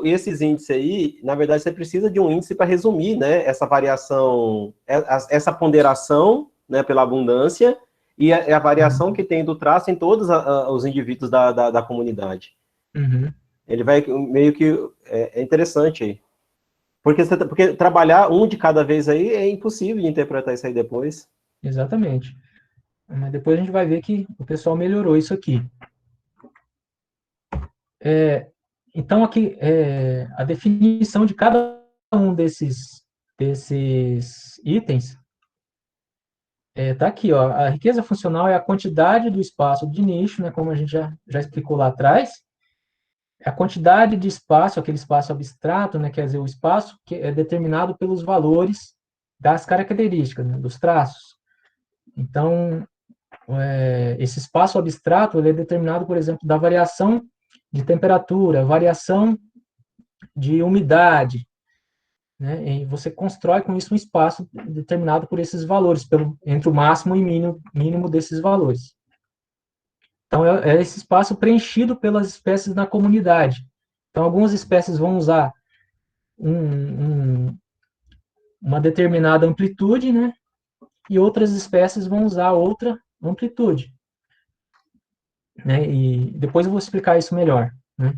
Esses índices aí, na verdade, você precisa de um índice para resumir, né, essa variação, essa ponderação, né, pela abundância e a variação que tem do traço em todos os indivíduos da comunidade. Uhum. Ele vai meio que é interessante aí. Porque trabalhar um de cada vez aí é impossível de interpretar isso aí depois. Exatamente. Mas depois a gente vai ver que o pessoal melhorou isso aqui. Então, aqui, a definição de cada um desses itens está aqui. Ó, a riqueza funcional é a quantidade do espaço de nicho, né, como a gente já explicou lá atrás. A quantidade de espaço, aquele espaço abstrato, né, quer dizer, o espaço que é determinado pelos valores das características, né, dos traços. Então, esse espaço abstrato ele é determinado, por exemplo, da variação de temperatura, variação de umidade, né? E você constrói com isso um espaço determinado por esses valores, entre o máximo e mínimo desses valores. Então, é esse espaço preenchido pelas espécies na comunidade. Então, algumas espécies vão usar uma determinada amplitude, né? E outras espécies vão usar outra amplitude. Né? E depois eu vou explicar isso melhor. Né?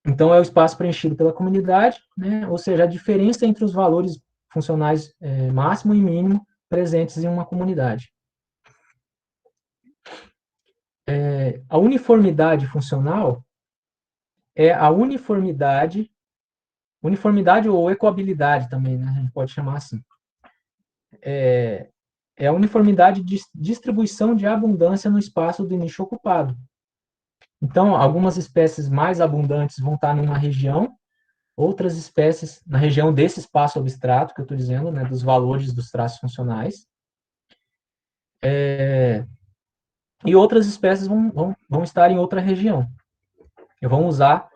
Então, é o espaço preenchido pela comunidade, né? Ou seja, a diferença entre os valores funcionais máximo e mínimo presentes em uma comunidade. A uniformidade funcional é a uniformidade ou ecoabilidade também, né? A gente pode chamar assim. É a uniformidade de distribuição de abundância no espaço do nicho ocupado. Então, algumas espécies mais abundantes vão estar numa região, outras espécies na região desse espaço abstrato que eu estou dizendo, né, dos valores dos traços funcionais. E outras espécies vão estar em outra região. E vão usar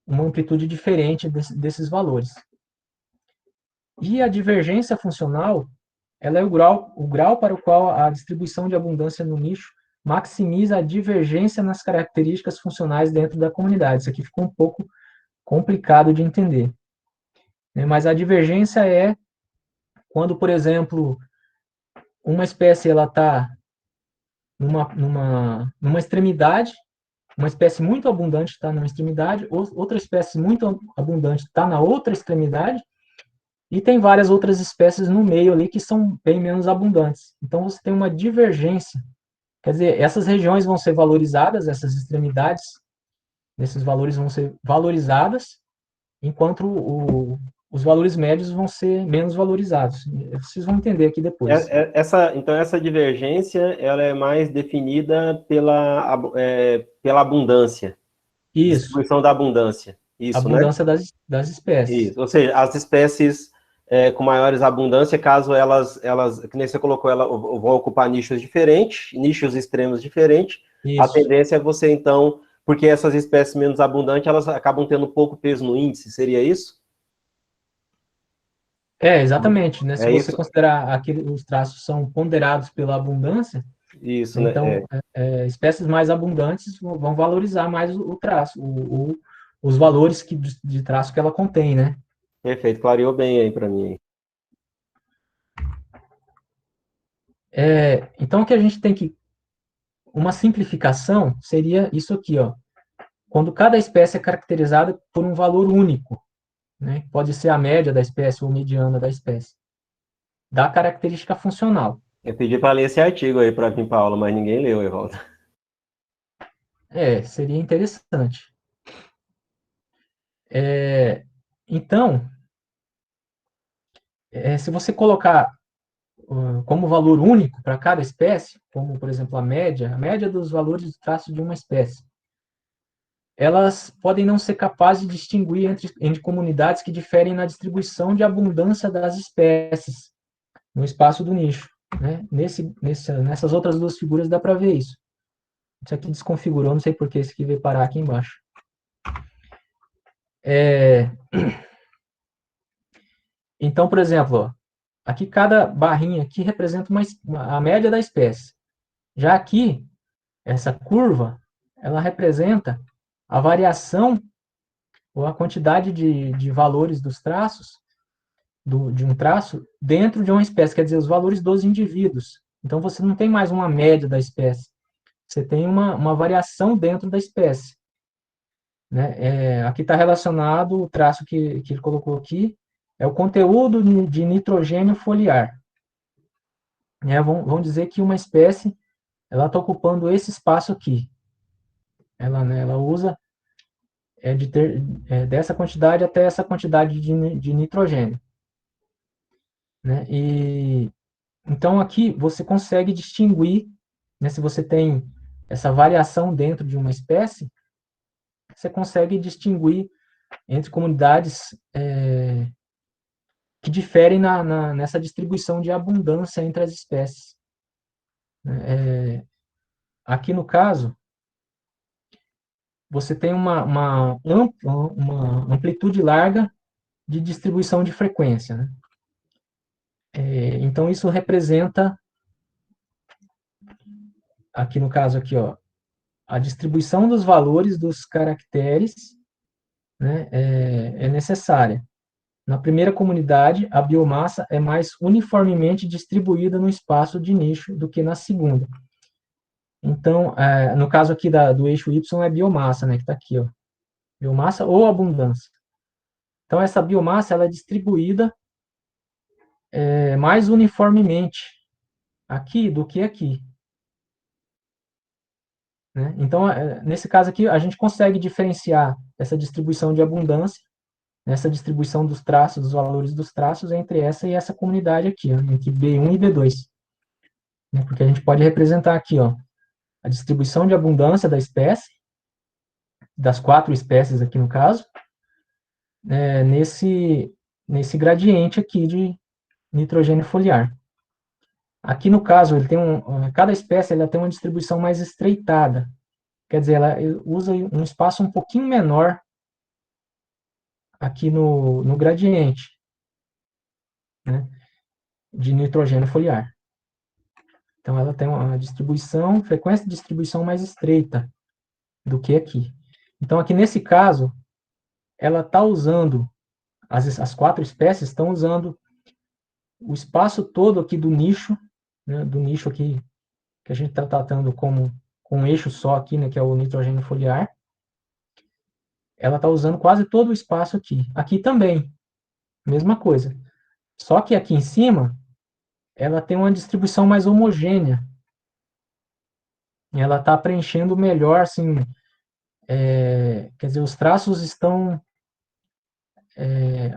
uma amplitude diferente desses valores. E a divergência funcional, ela é o grau para o qual a distribuição de abundância no nicho maximiza a divergência nas características funcionais dentro da comunidade. Isso aqui ficou um pouco complicado de entender. Mas a divergência é quando, por exemplo, uma espécie está numa extremidade, uma espécie muito abundante está numa extremidade, outra espécie muito abundante está na outra extremidade, e tem várias outras espécies no meio ali que são bem menos abundantes. Então, você tem uma divergência. Quer dizer, essas regiões vão ser valorizadas, essas extremidades, esses valores vão ser valorizadas, enquanto os valores médios vão ser menos valorizados. Vocês vão entender aqui depois. Então, essa divergência, ela é mais definida pela abundância. Isso. Distribuição da abundância. Isso, né? Abundância das espécies. Isso. Ou seja, as espécies com maiores abundância, caso que nem você colocou, elas vão ocupar nichos diferentes, nichos extremos diferentes. A Isso. tendência é você, então, porque essas espécies menos abundantes, elas acabam tendo pouco peso no índice, seria isso? Exatamente, né? Se É você isso? considerar os traços são ponderados pela abundância, Isso, né? então espécies mais abundantes vão valorizar mais o traço, os valores de traço que ela contém, né? Perfeito, clareou bem aí para mim. Então, o que a gente tem que... Uma simplificação seria isso aqui, ó. Quando cada espécie é caracterizada por um valor único, né? Pode ser a média da espécie ou mediana da espécie, da característica funcional. Eu pedi para ler esse artigo aí para vir para aula, mas ninguém leu, Evaldo. Seria interessante. Então, se você colocar como valor único para cada espécie, como, por exemplo, a média dos valores de traço de uma espécie, elas podem não ser capazes de distinguir entre comunidades que diferem na distribuição de abundância das espécies no espaço do nicho. Né? Nessas outras duas figuras dá para ver isso. Isso aqui desconfigurou, não sei por que esse aqui veio parar aqui embaixo. Então, por exemplo, ó, aqui cada barrinha aqui representa a média da espécie. Já aqui, essa curva, ela representa a variação ou a quantidade de valores dos traços, de um traço, dentro de uma espécie, quer dizer, os valores dos indivíduos. Então, você não tem mais uma média da espécie, você tem uma variação dentro da espécie. Né? Aqui está relacionado, o traço que ele colocou aqui, é o conteúdo de nitrogênio foliar. Vamos dizer que uma espécie ela está ocupando esse espaço aqui. Ela usa dessa quantidade até essa quantidade de nitrogênio. Né? Então, aqui você consegue distinguir, né, se você tem essa variação dentro de uma espécie, você consegue distinguir entre comunidades que diferem nessa distribuição de abundância entre as espécies. Aqui no caso, você tem uma amplitude larga de distribuição de frequência. Né? Então, isso representa, aqui no caso, aqui, ó, a distribuição dos valores dos caracteres, né, é necessária. Na primeira comunidade, a biomassa é mais uniformemente distribuída no espaço de nicho do que na segunda. Então, no caso aqui do eixo Y é biomassa, né, que está aqui, ó, biomassa ou abundância. Então, essa biomassa ela é distribuída mais uniformemente aqui do que aqui. Né? Então, nesse caso aqui, a gente consegue diferenciar essa distribuição de abundância, essa distribuição dos traços, dos valores dos traços, entre essa e essa comunidade aqui, ó, entre B1 e B2. Né? Porque a gente pode representar aqui, ó, a distribuição de abundância da espécie, das 4 espécies aqui no caso, nesse gradiente aqui de nitrogênio foliar. Aqui no caso, cada espécie ela tem uma distribuição mais estreitada, quer dizer, ela usa um espaço um pouquinho menor aqui no gradiente, né, de nitrogênio foliar. Então, ela tem uma frequência de distribuição mais estreita do que aqui. Então, aqui nesse caso, ela está usando, as 4 espécies estão usando o espaço todo aqui do nicho, né, do nicho aqui, que a gente está tratando com um eixo só aqui, né, que é o nitrogênio foliar, ela está usando quase todo o espaço aqui. Aqui também, mesma coisa. Só que aqui em cima, ela tem uma distribuição mais homogênea. Ela está preenchendo melhor, assim, quer dizer, os traços estão...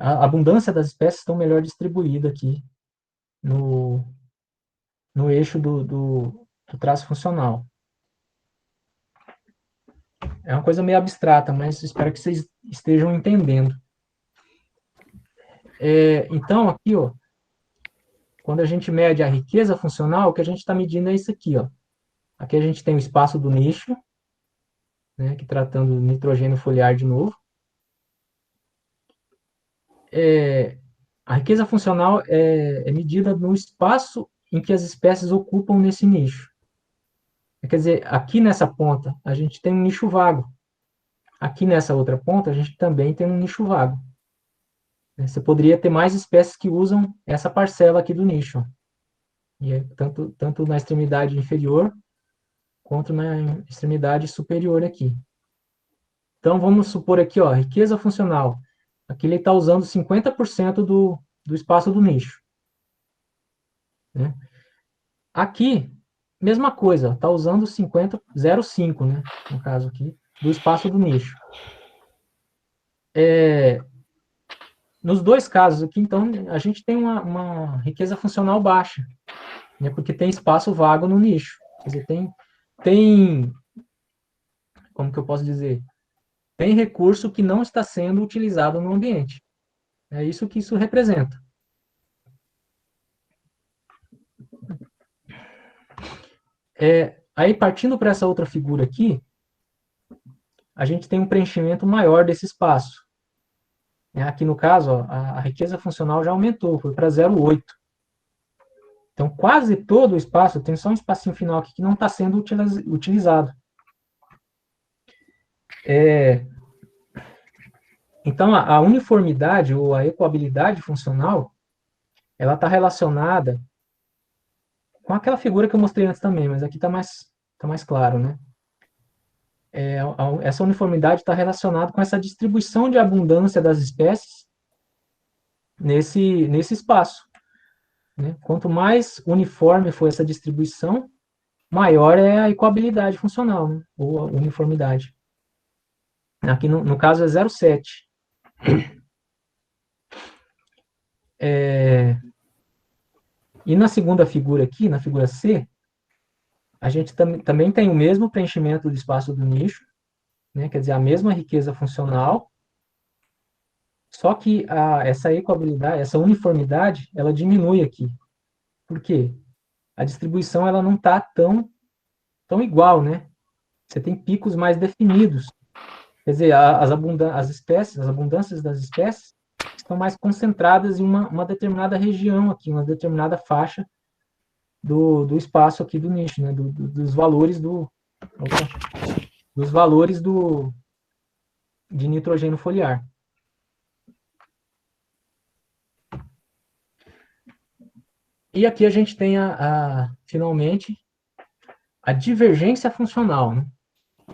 a abundância das espécies estão melhor distribuída aqui no eixo do traço funcional. É uma coisa meio abstrata, mas espero que vocês estejam entendendo. Então, aqui, ó, quando a gente mede a riqueza funcional, o que a gente está medindo é isso aqui, ó. Aqui a gente tem o espaço do nicho, né, aqui tratando do nitrogênio foliar de novo. A riqueza funcional é medida no espaço em que as espécies ocupam nesse nicho. Quer dizer, aqui nessa ponta a gente tem um nicho vago. Aqui nessa outra ponta a gente também tem um nicho vago. Você poderia ter mais espécies que usam essa parcela aqui do nicho. E tanto na extremidade inferior quanto na extremidade superior aqui. Então, vamos supor aqui, ó, riqueza funcional. Aqui ele está usando 50% do espaço do nicho. Né? Aqui, mesma coisa, está usando 0,5, né, no caso aqui, do espaço do nicho. Nos dois casos aqui, então, a gente tem uma riqueza funcional baixa, né, porque tem espaço vago no nicho. Quer dizer, tem, como que eu posso dizer? Tem recurso que não está sendo utilizado no ambiente. É isso que isso representa. Aí, partindo para essa outra figura aqui, a gente tem um preenchimento maior desse espaço. Aqui no caso, ó, a riqueza funcional já aumentou, foi para 0,8. Então, quase todo o espaço, tem só um espacinho final aqui que não está sendo utilizado. Então, a uniformidade ou a ecoabilidade funcional, ela está relacionada com aquela figura que eu mostrei antes também, mas aqui está mais claro, né? Essa uniformidade está relacionada com essa distribuição de abundância das espécies nesse espaço. Né? Quanto mais uniforme for essa distribuição, maior é a ecoabilidade funcional, né? Ou a uniformidade. Aqui no caso é 0,7. E na segunda figura aqui, na figura C, a gente também tem o mesmo preenchimento do espaço do nicho, né? Quer dizer, a mesma riqueza funcional, só que essa ecoabilidade, essa uniformidade, ela diminui aqui. Por quê? A distribuição ela não está tão igual, né? Você tem picos mais definidos. Quer dizer, as abundâncias das espécies estão mais concentradas em uma determinada região aqui, uma determinada faixa do espaço aqui do nicho, né? Dos valores de nitrogênio foliar. E aqui a gente tem finalmente a divergência funcional, né?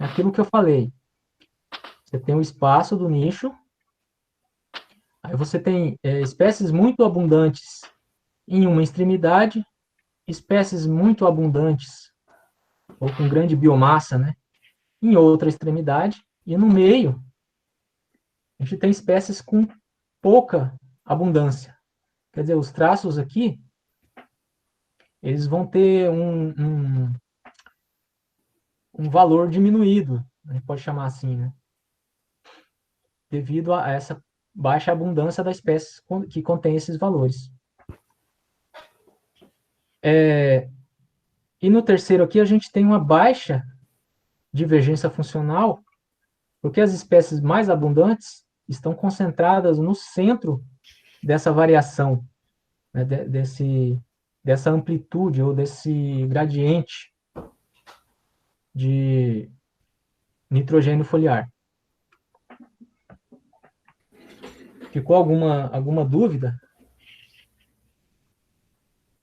Aquilo que eu falei. Você tem o espaço do nicho, aí você tem espécies muito abundantes em uma extremidade, espécies muito abundantes, ou com grande biomassa, né, em outra extremidade, e no meio, a gente tem espécies com pouca abundância. Quer dizer, os traços aqui, eles vão ter um valor diminuído, a gente pode chamar assim, né, devido a essa baixa abundância das espécies que contém esses valores. E no terceiro aqui a gente tem uma baixa divergência funcional, porque as espécies mais abundantes estão concentradas no centro dessa variação, né, dessa amplitude ou desse gradiente de nitrogênio foliar. Ficou alguma dúvida?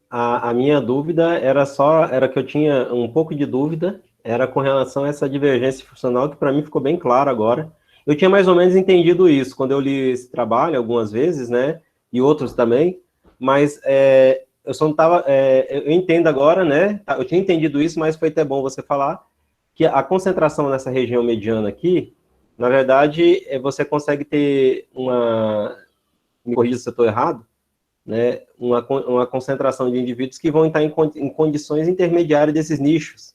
A minha dúvida era que eu tinha um pouco de dúvida, era com relação a essa divergência funcional, que para mim ficou bem claro agora. Eu tinha mais ou menos entendido isso quando eu li esse trabalho algumas vezes, né, e outros também, mas eu só não estava, eu entendo agora, né, eu tinha entendido isso, mas foi até bom você falar, que a concentração nessa região mediana aqui, na verdade, você consegue ter me corrija se eu estou errado, né, uma concentração de indivíduos que vão estar em condições intermediárias desses nichos,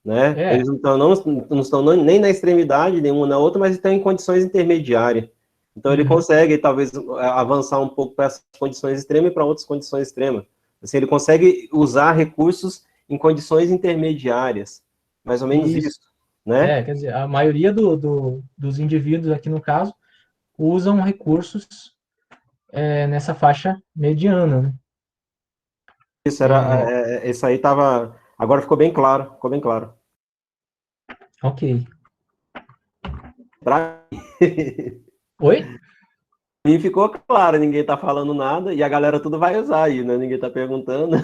né? Eles não estão nem na extremidade, nenhuma na outra, mas estão em condições intermediárias. Então ele Uhum. consegue, talvez, avançar um pouco para essas condições extremas e para outras condições extremas. Assim, ele consegue usar recursos em condições intermediárias, mais ou menos Isso. isso, né? Quer dizer, a maioria dos indivíduos aqui no caso usam recursos nessa faixa mediana, né? Isso era, isso aí estava, agora ficou bem claro, ficou bem claro. Ok. Para Oi? mim ficou claro, ninguém está falando nada e a galera tudo vai usar aí, né? Ninguém está perguntando.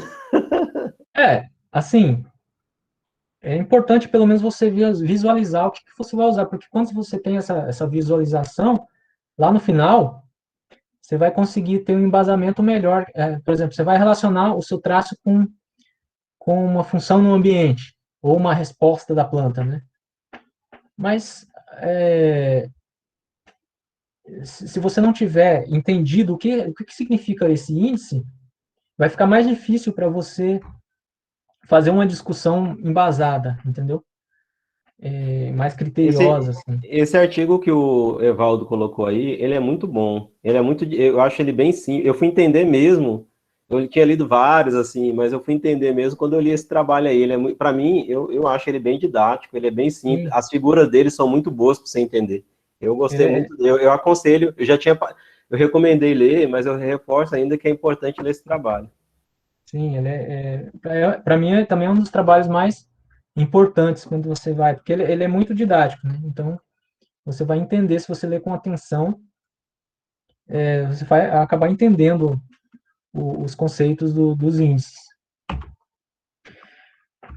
Assim, é importante pelo menos você visualizar o que você vai usar, porque quando você tem essa visualização, lá no final, você vai conseguir ter um embasamento melhor. Por exemplo, você vai relacionar o seu traço com uma função no ambiente, ou uma resposta da planta, né? Mas se você não tiver entendido o que significa esse índice, vai ficar mais difícil para você fazer uma discussão embasada, entendeu? Mais criteriosa, Esse, assim. esse artigo que o Evaldo colocou aí, ele é muito bom. Ele é muito, eu acho ele bem simples. Eu fui entender mesmo. Eu tinha lido vários assim, mas eu fui entender mesmo quando eu li esse trabalho aí. Ele é muito, para mim, eu acho ele bem didático. Ele é bem simples. Sim, As figuras dele são muito boas para você entender. Eu ele gostei é, muito. Eu aconselho. Eu recomendei ler, mas eu reforço ainda que é importante ler esse trabalho. sim, para mim também é um dos trabalhos mais importantes quando você vai, porque ele é muito didático, né? Então, você vai entender, se você ler com atenção, você vai acabar entendendo os conceitos dos índices.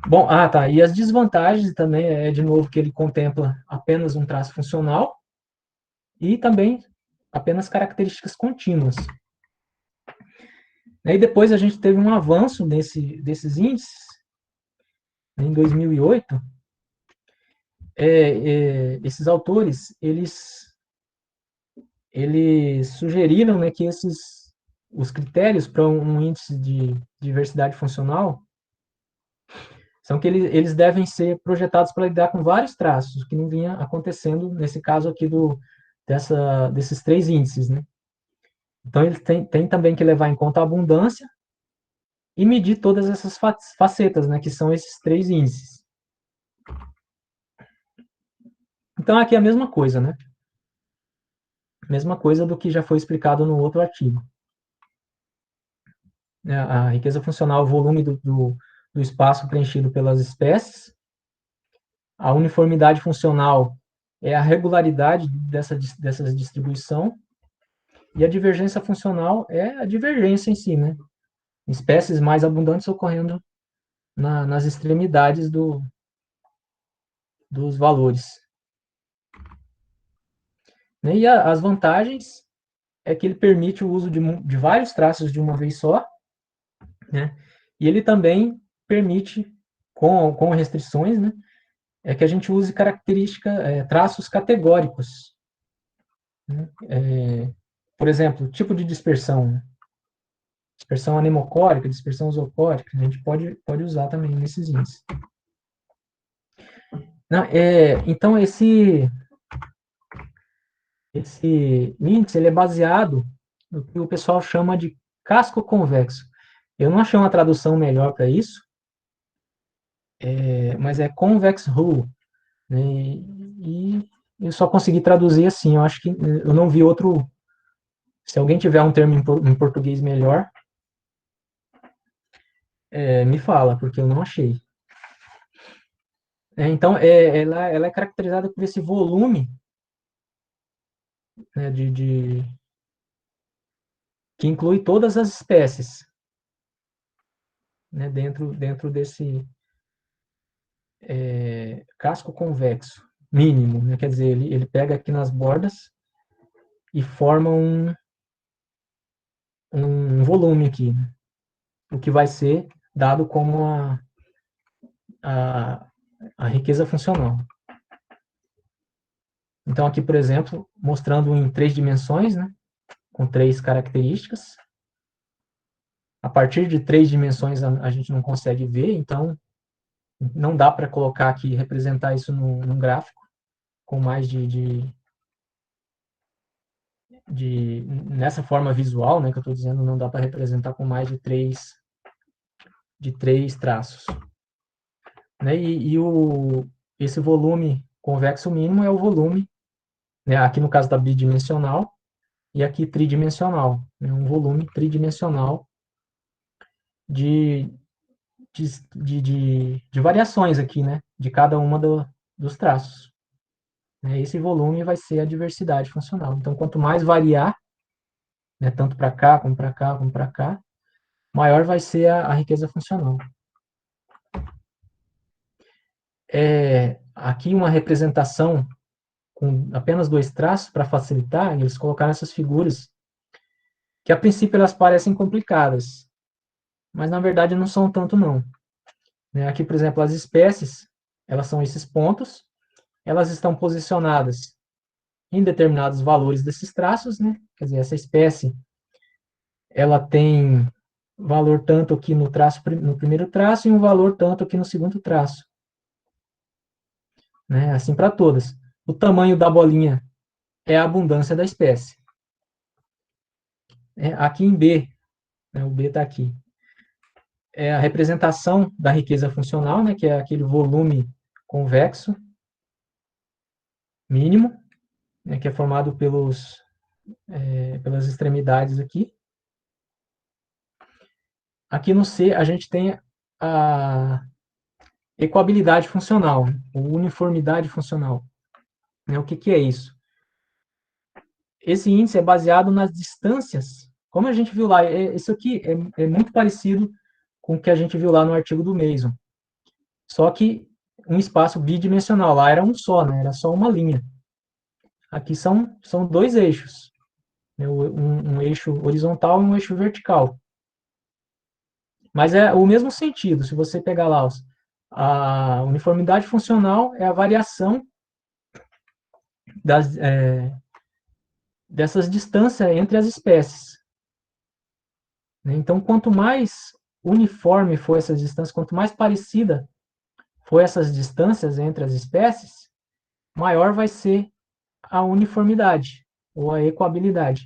Bom, tá. E as desvantagens também de novo, que ele contempla apenas um traço funcional e também apenas características contínuas. E depois a gente teve um avanço desses índices, né, em 2008. Esses autores, eles sugeriram, né, que os critérios para um índice de diversidade funcional são que eles devem ser projetados para lidar com vários traços, o que não vinha acontecendo nesse caso aqui desses três índices, né? Então, ele tem também que levar em conta a abundância e medir todas essas facetas, né, que são esses três índices. Então, aqui é a mesma coisa, né? Mesma coisa do que já foi explicado no outro artigo. A riqueza funcional é o volume do espaço preenchido pelas espécies. A uniformidade funcional é a regularidade dessa distribuição. E a divergência funcional é a divergência em si, né? Espécies mais abundantes ocorrendo nas extremidades dos valores. E as vantagens é que ele permite o uso de vários traços de uma vez só, né? E ele também permite, com restrições, né, que a gente use traços categóricos. Né? Por exemplo, tipo de dispersão, né? Dispersão anemocórica, dispersão isocórica, a gente pode usar também nesses índices. Não, então, esse índice ele é baseado no que o pessoal chama de casco convexo. Eu não achei uma tradução melhor para isso, mas é convex hull, né? E eu só consegui traduzir assim. Eu acho que eu não vi outro. Se alguém tiver um termo em português melhor, me fala, porque eu não achei. Então, ela é caracterizada por esse volume, né, que inclui todas as espécies, né, dentro desse casco convexo mínimo, né? Quer dizer, ele pega aqui nas bordas e forma um volume aqui, né? O que vai ser dado como a, a riqueza funcional. Então, aqui, por exemplo, mostrando em três dimensões, né, com três características. A partir de três dimensões a gente não consegue ver, então não dá para colocar aqui, representar isso num gráfico com mais nessa forma visual, né, que eu estou dizendo, não dá para representar com mais de três traços. Né, esse volume convexo mínimo é o volume, né, aqui no caso da bidimensional, e aqui tridimensional, né, um volume tridimensional de variações aqui, né, de cada uma dos traços. Esse volume vai ser a diversidade funcional. Então, quanto mais variar, né, tanto para cá, como para cá, como para cá, maior vai ser a riqueza funcional. Aqui uma representação com apenas 2 traços, para facilitar, eles colocaram essas figuras, que a princípio elas parecem complicadas, mas na verdade não são tanto não. Aqui, por exemplo, as espécies, elas são esses pontos, elas estão posicionadas em determinados valores desses traços, né? Quer dizer, essa espécie, ela tem valor tanto aqui no primeiro traço e um valor tanto aqui no segundo traço. Né? Assim para todas. O tamanho da bolinha é a abundância da espécie. Aqui em B, né, o B está aqui, é a representação da riqueza funcional, né, que é aquele volume convexo mínimo, né, que é formado pelas extremidades aqui. Aqui no C, a gente tem a equabilidade funcional, ou uniformidade funcional. O que é isso? Esse índice é baseado nas distâncias. Como a gente viu lá, isso aqui é muito parecido com o que a gente viu lá no artigo do Mason. Só que um espaço bidimensional. Lá era um só, né? Era só uma linha. Aqui são 2 eixos. Né? Um eixo horizontal e um eixo vertical. Mas é o mesmo sentido. Se você pegar lá, a uniformidade funcional é a variação dessas distâncias entre as espécies. Então, quanto mais uniforme for essas distâncias, quanto mais parecida for essas distâncias entre as espécies, maior vai ser a uniformidade, ou a equabilidade.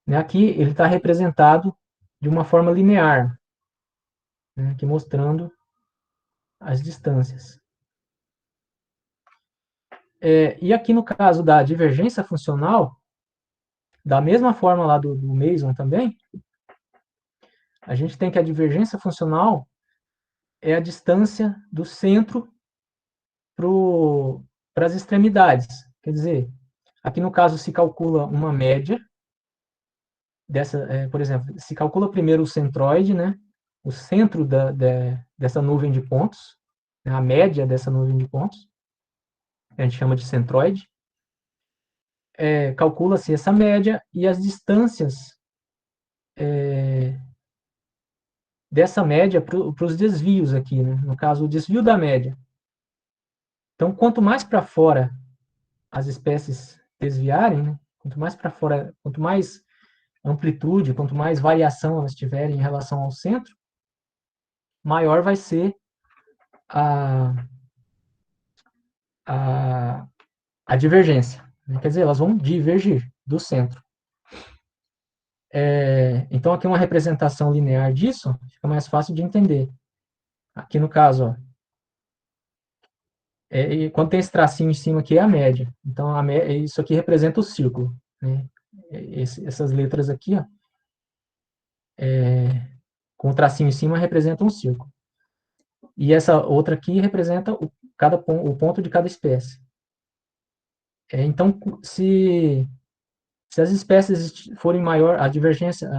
Aqui ele está representado de uma forma linear, aqui mostrando as distâncias. E aqui no caso da divergência funcional, da mesma forma lá do Mason também, a gente tem que a divergência funcional é a distância do centro para as extremidades. Quer dizer, aqui no caso se calcula uma média dessa, por exemplo, se calcula primeiro o centroide, né? O centro dessa nuvem de pontos, né? A média dessa nuvem de pontos, que a gente chama de centroide. Calcula-se essa média e as distâncias dessa média para os desvios aqui, né? No caso, o desvio da média. Então, quanto mais para fora as espécies desviarem, né? Quanto mais para fora, quanto mais amplitude, quanto mais variação elas tiverem em relação ao centro, maior vai ser a divergência. Quer dizer, elas vão divergir do centro. Então, aqui uma representação linear disso fica mais fácil de entender. Aqui no caso, ó, quando tem esse tracinho em cima aqui é a média. Então, isso aqui representa o círculo. Né? Essas letras aqui, ó, com o tracinho em cima, representam um círculo. E essa outra aqui representa o ponto de cada espécie. Então, se as espécies forem maior, a divergência,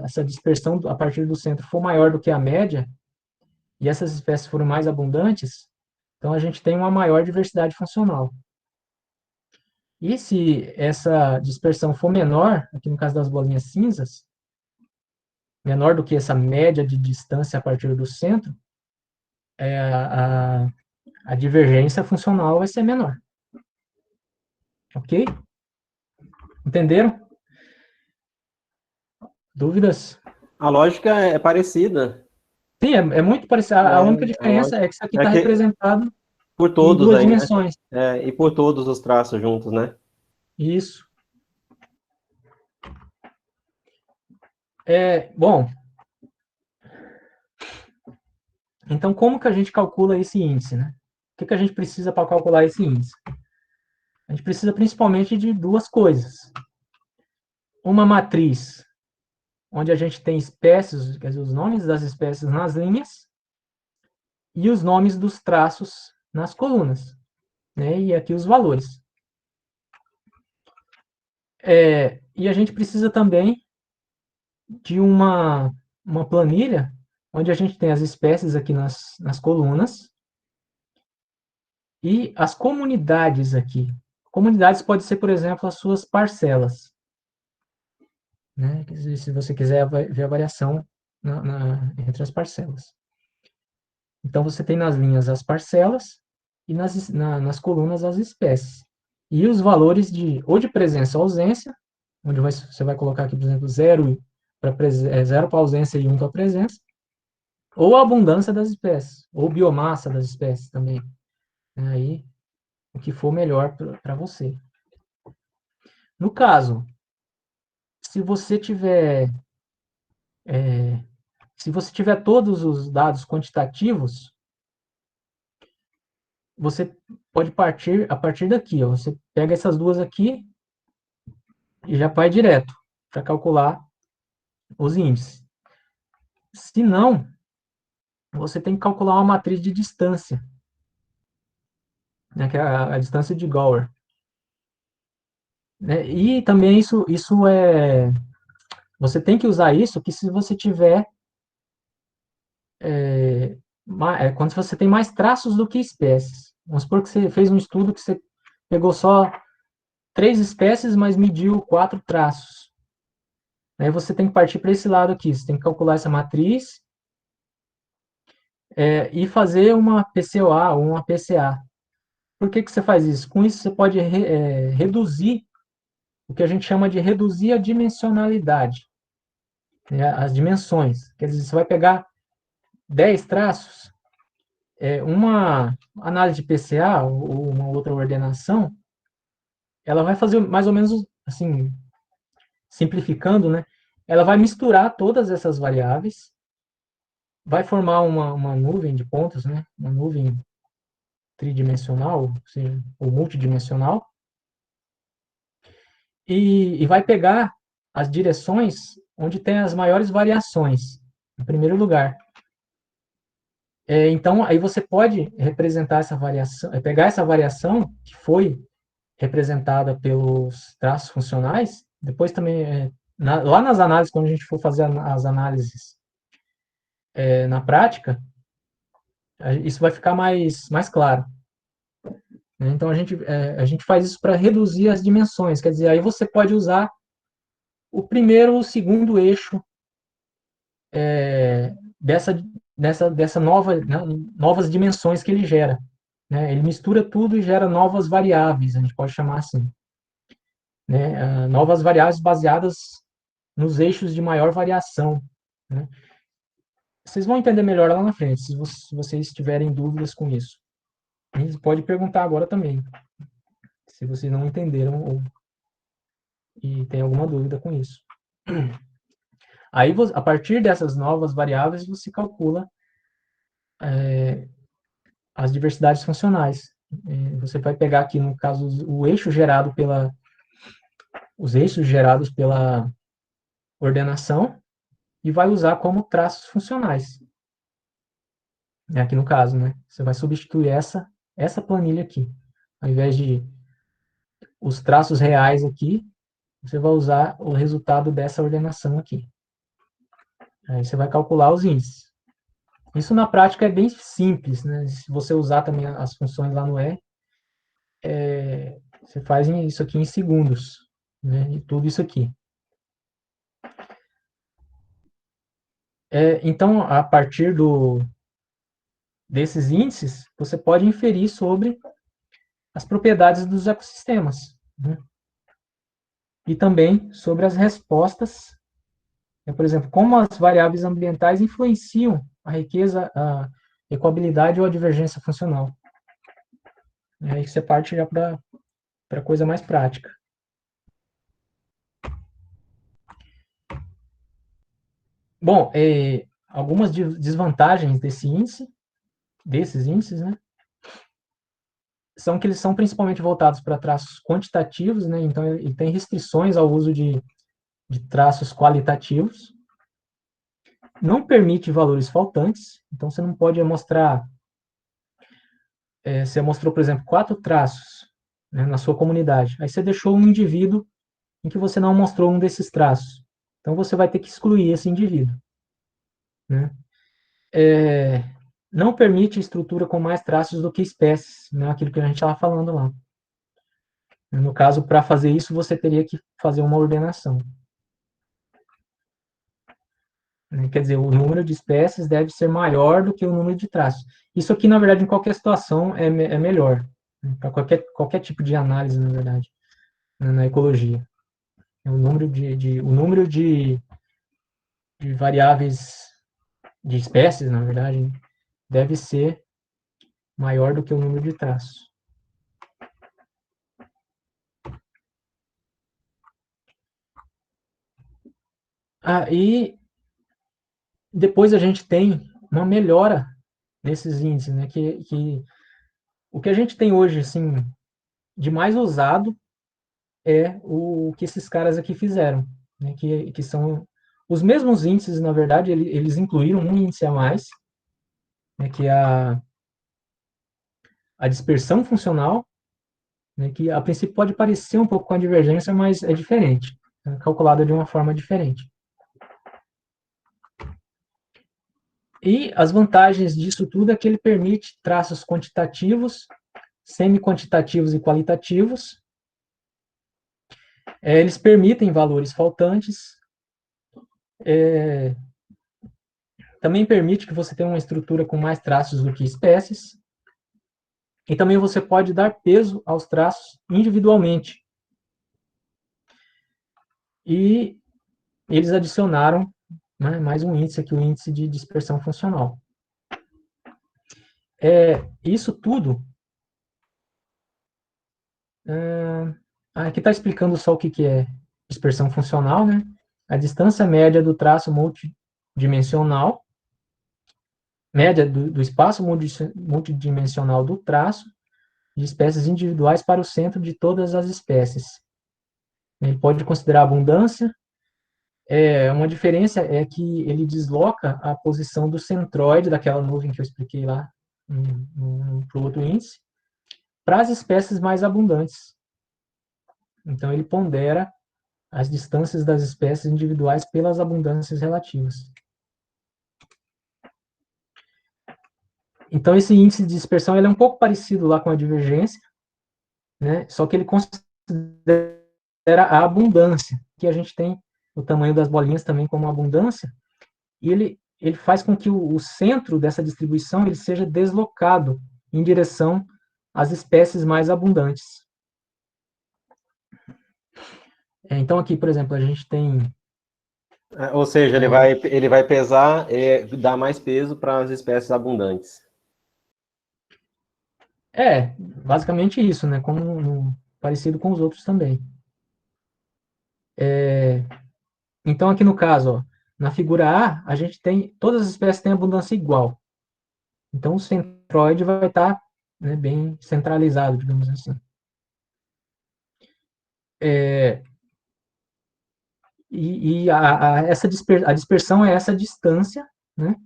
essa dispersão a partir do centro for maior do que a média, e essas espécies forem mais abundantes, então a gente tem uma maior diversidade funcional. E se essa dispersão for menor, aqui no caso das bolinhas cinzas, menor do que essa média de distância a partir do centro, a divergência funcional vai ser menor. Ok? Entenderam? Dúvidas? A lógica é parecida. Sim, é muito parecido. A única diferença é que isso aqui está representado por em todos 2 aí, dimensões. né? E por todos os traços juntos, né? Isso. Bom, então como que a gente calcula esse índice, né? O que a gente precisa para calcular esse índice? A gente precisa principalmente de duas coisas. Uma matriz, onde a gente tem espécies, quer dizer, os nomes das espécies nas linhas, e os nomes dos traços nas colunas, né? E aqui os valores. E a gente precisa também de uma planilha, onde a gente tem as espécies aqui nas colunas, e as comunidades aqui. Comunidades pode ser, por exemplo, as suas parcelas. Né? Se você quiser ver a variação entre as parcelas. Então, você tem nas linhas as parcelas e nas colunas as espécies. E os valores ou de presença ou ausência, onde você vai colocar aqui, por exemplo, 0 para ausência e 1 para presença, ou a abundância das espécies, ou biomassa das espécies também. Aí, o que for melhor para você. No caso, se você tiver todos os dados quantitativos, você pode partir a partir daqui. Ó. Você pega essas duas aqui e já vai direto para calcular os índices. Se não, você tem que calcular uma matriz de distância, né, que é a distância de Gower. Né? E também isso é... Você tem que usar isso que se você tiver... quando você tem mais traços do que espécies. Vamos supor que você fez um estudo que você pegou só 3 espécies, mas mediu 4 traços. Aí você tem que partir para esse lado aqui. Você tem que calcular essa matriz e fazer uma PCOA ou uma PCA. Por que você faz isso? Com isso você pode reduzir o que a gente chama de reduzir a dimensionalidade, né, as dimensões. Quer dizer, você vai pegar 10 traços, uma análise de PCA ou uma outra ordenação, ela vai fazer mais ou menos assim, simplificando, né? Ela vai misturar todas essas variáveis, vai formar uma nuvem de pontos, né? Uma nuvem tridimensional, ou multidimensional, e vai pegar as direções onde tem as maiores variações, em primeiro lugar. Então, aí você pode representar essa variação, pegar essa variação que foi representada pelos traços funcionais, depois também, lá nas análises, quando a gente for fazer as análises na prática, isso vai ficar mais claro. Então, a gente faz isso para reduzir as dimensões, quer dizer, aí você pode usar o primeiro ou o segundo eixo dessa novas dimensões que ele gera. Né? Ele mistura tudo e gera novas variáveis, a gente pode chamar assim. Né? Novas variáveis baseadas nos eixos de maior variação. Né? Vocês vão entender melhor lá na frente, se vocês tiverem dúvidas com isso. E pode perguntar agora também, se vocês não entenderam e tem alguma dúvida com isso. Aí, a partir dessas novas variáveis, você calcula as diversidades funcionais. Você vai pegar aqui, no caso, os eixos gerados pela ordenação e vai usar como traços funcionais. Aqui no caso, né? Você vai substituir essa planilha aqui. Ao invés de os traços reais aqui, você vai usar o resultado dessa ordenação aqui. Aí você vai calcular os índices. Isso na prática é bem simples, né? Se você usar também as funções lá no R, você faz isso aqui em segundos, né? E tudo isso aqui. Então, a partir desses índices, você pode inferir sobre as propriedades dos ecossistemas, né? E também sobre as respostas, por exemplo, como as variáveis ambientais influenciam a riqueza, a ecoabilidade ou a divergência funcional. Aí você parte já para coisa mais prática. Bom, algumas desvantagens desses índices, né, são que eles são principalmente voltados para traços quantitativos, né, então ele tem restrições ao uso de traços qualitativos, não permite valores faltantes, então você não pode mostrar, você mostrou, por exemplo, 4 traços, né, na sua comunidade, aí você deixou um indivíduo em que você não mostrou um desses traços, então você vai ter que excluir esse indivíduo, né? Não permite estrutura com mais traços do que espécies, né, aquilo que a gente estava falando lá. No caso, para fazer isso, você teria que fazer uma ordenação. Quer dizer, o número de espécies deve ser maior do que o número de traços. Isso aqui, na verdade, em qualquer situação é melhor, né, para qualquer tipo de análise, na verdade, né, na ecologia. O número de variáveis, de espécies, na verdade, deve ser maior do que o número de traços. E depois a gente tem uma melhora nesses índices, né? Que o que a gente tem hoje, assim, de mais usado é o que esses caras aqui fizeram, né? Que são os mesmos índices, na verdade, eles incluíram um índice a mais, né? Que é a dispersão funcional, né? Que a princípio pode parecer um pouco com a divergência, mas é diferente, é calculada de uma forma diferente. E as vantagens disso tudo é que ele permite traços quantitativos, semi-quantitativos e qualitativos. Eles permitem valores faltantes. Também permite que você tenha uma estrutura com mais traços do que espécies. E também você pode dar peso aos traços individualmente. E eles adicionaram, né, mais um índice aqui, o índice de dispersão funcional. Isso tudo... aqui está explicando só o que é dispersão funcional, né? A distância média do traço multidimensional, média do espaço multidimensional do traço, de espécies individuais para o centro de todas as espécies. Ele pode considerar abundância. Uma diferença é que ele desloca a posição do centroide, daquela nuvem que eu expliquei lá para o outro índice, para as espécies mais abundantes. Então, ele pondera as distâncias das espécies individuais pelas abundâncias relativas. Então, esse índice de dispersão ele é um pouco parecido lá com a divergência, né? Só que ele considera a abundância, que a gente tem o tamanho das bolinhas também como abundância, e ele faz com que o centro dessa distribuição ele seja deslocado em direção às espécies mais abundantes. Então, aqui, por exemplo, a gente tem... Ou seja, ele vai pesar, dar mais peso para as espécies abundantes. Basicamente isso, né? Parecido com os outros também. Então, aqui no caso, ó, na figura A, a gente tem, todas as espécies têm abundância igual. Então, o centroide vai estar, né, bem centralizado, digamos assim. A dispersão é essa distância, né?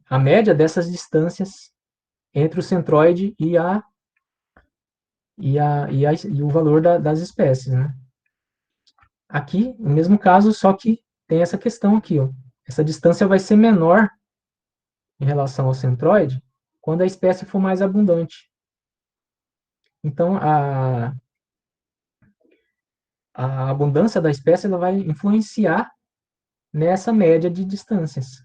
A média dessas distâncias entre o centroide e o valor das espécies, né? Aqui, no mesmo caso, só que tem essa questão aqui, ó. Essa distância vai ser menor em relação ao centroide quando a espécie for mais abundante. Então, a abundância da espécie ela vai influenciar nessa média de distâncias.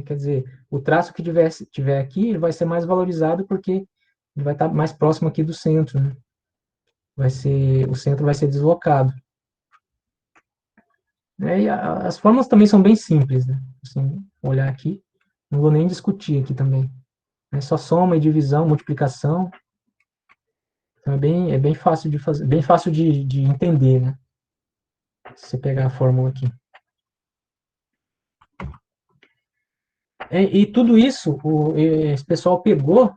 Quer dizer, o traço que tiver aqui ele vai ser mais valorizado porque ele vai estar mais próximo aqui do centro. Né? O centro vai ser deslocado. E as fórmulas também são bem simples. Né? Assim, olhar aqui, não vou nem discutir aqui também. É só soma e divisão, multiplicação. Então é bem fácil de fazer, bem fácil de entender, né? Se você pegar a fórmula aqui. E tudo isso, esse pessoal pegou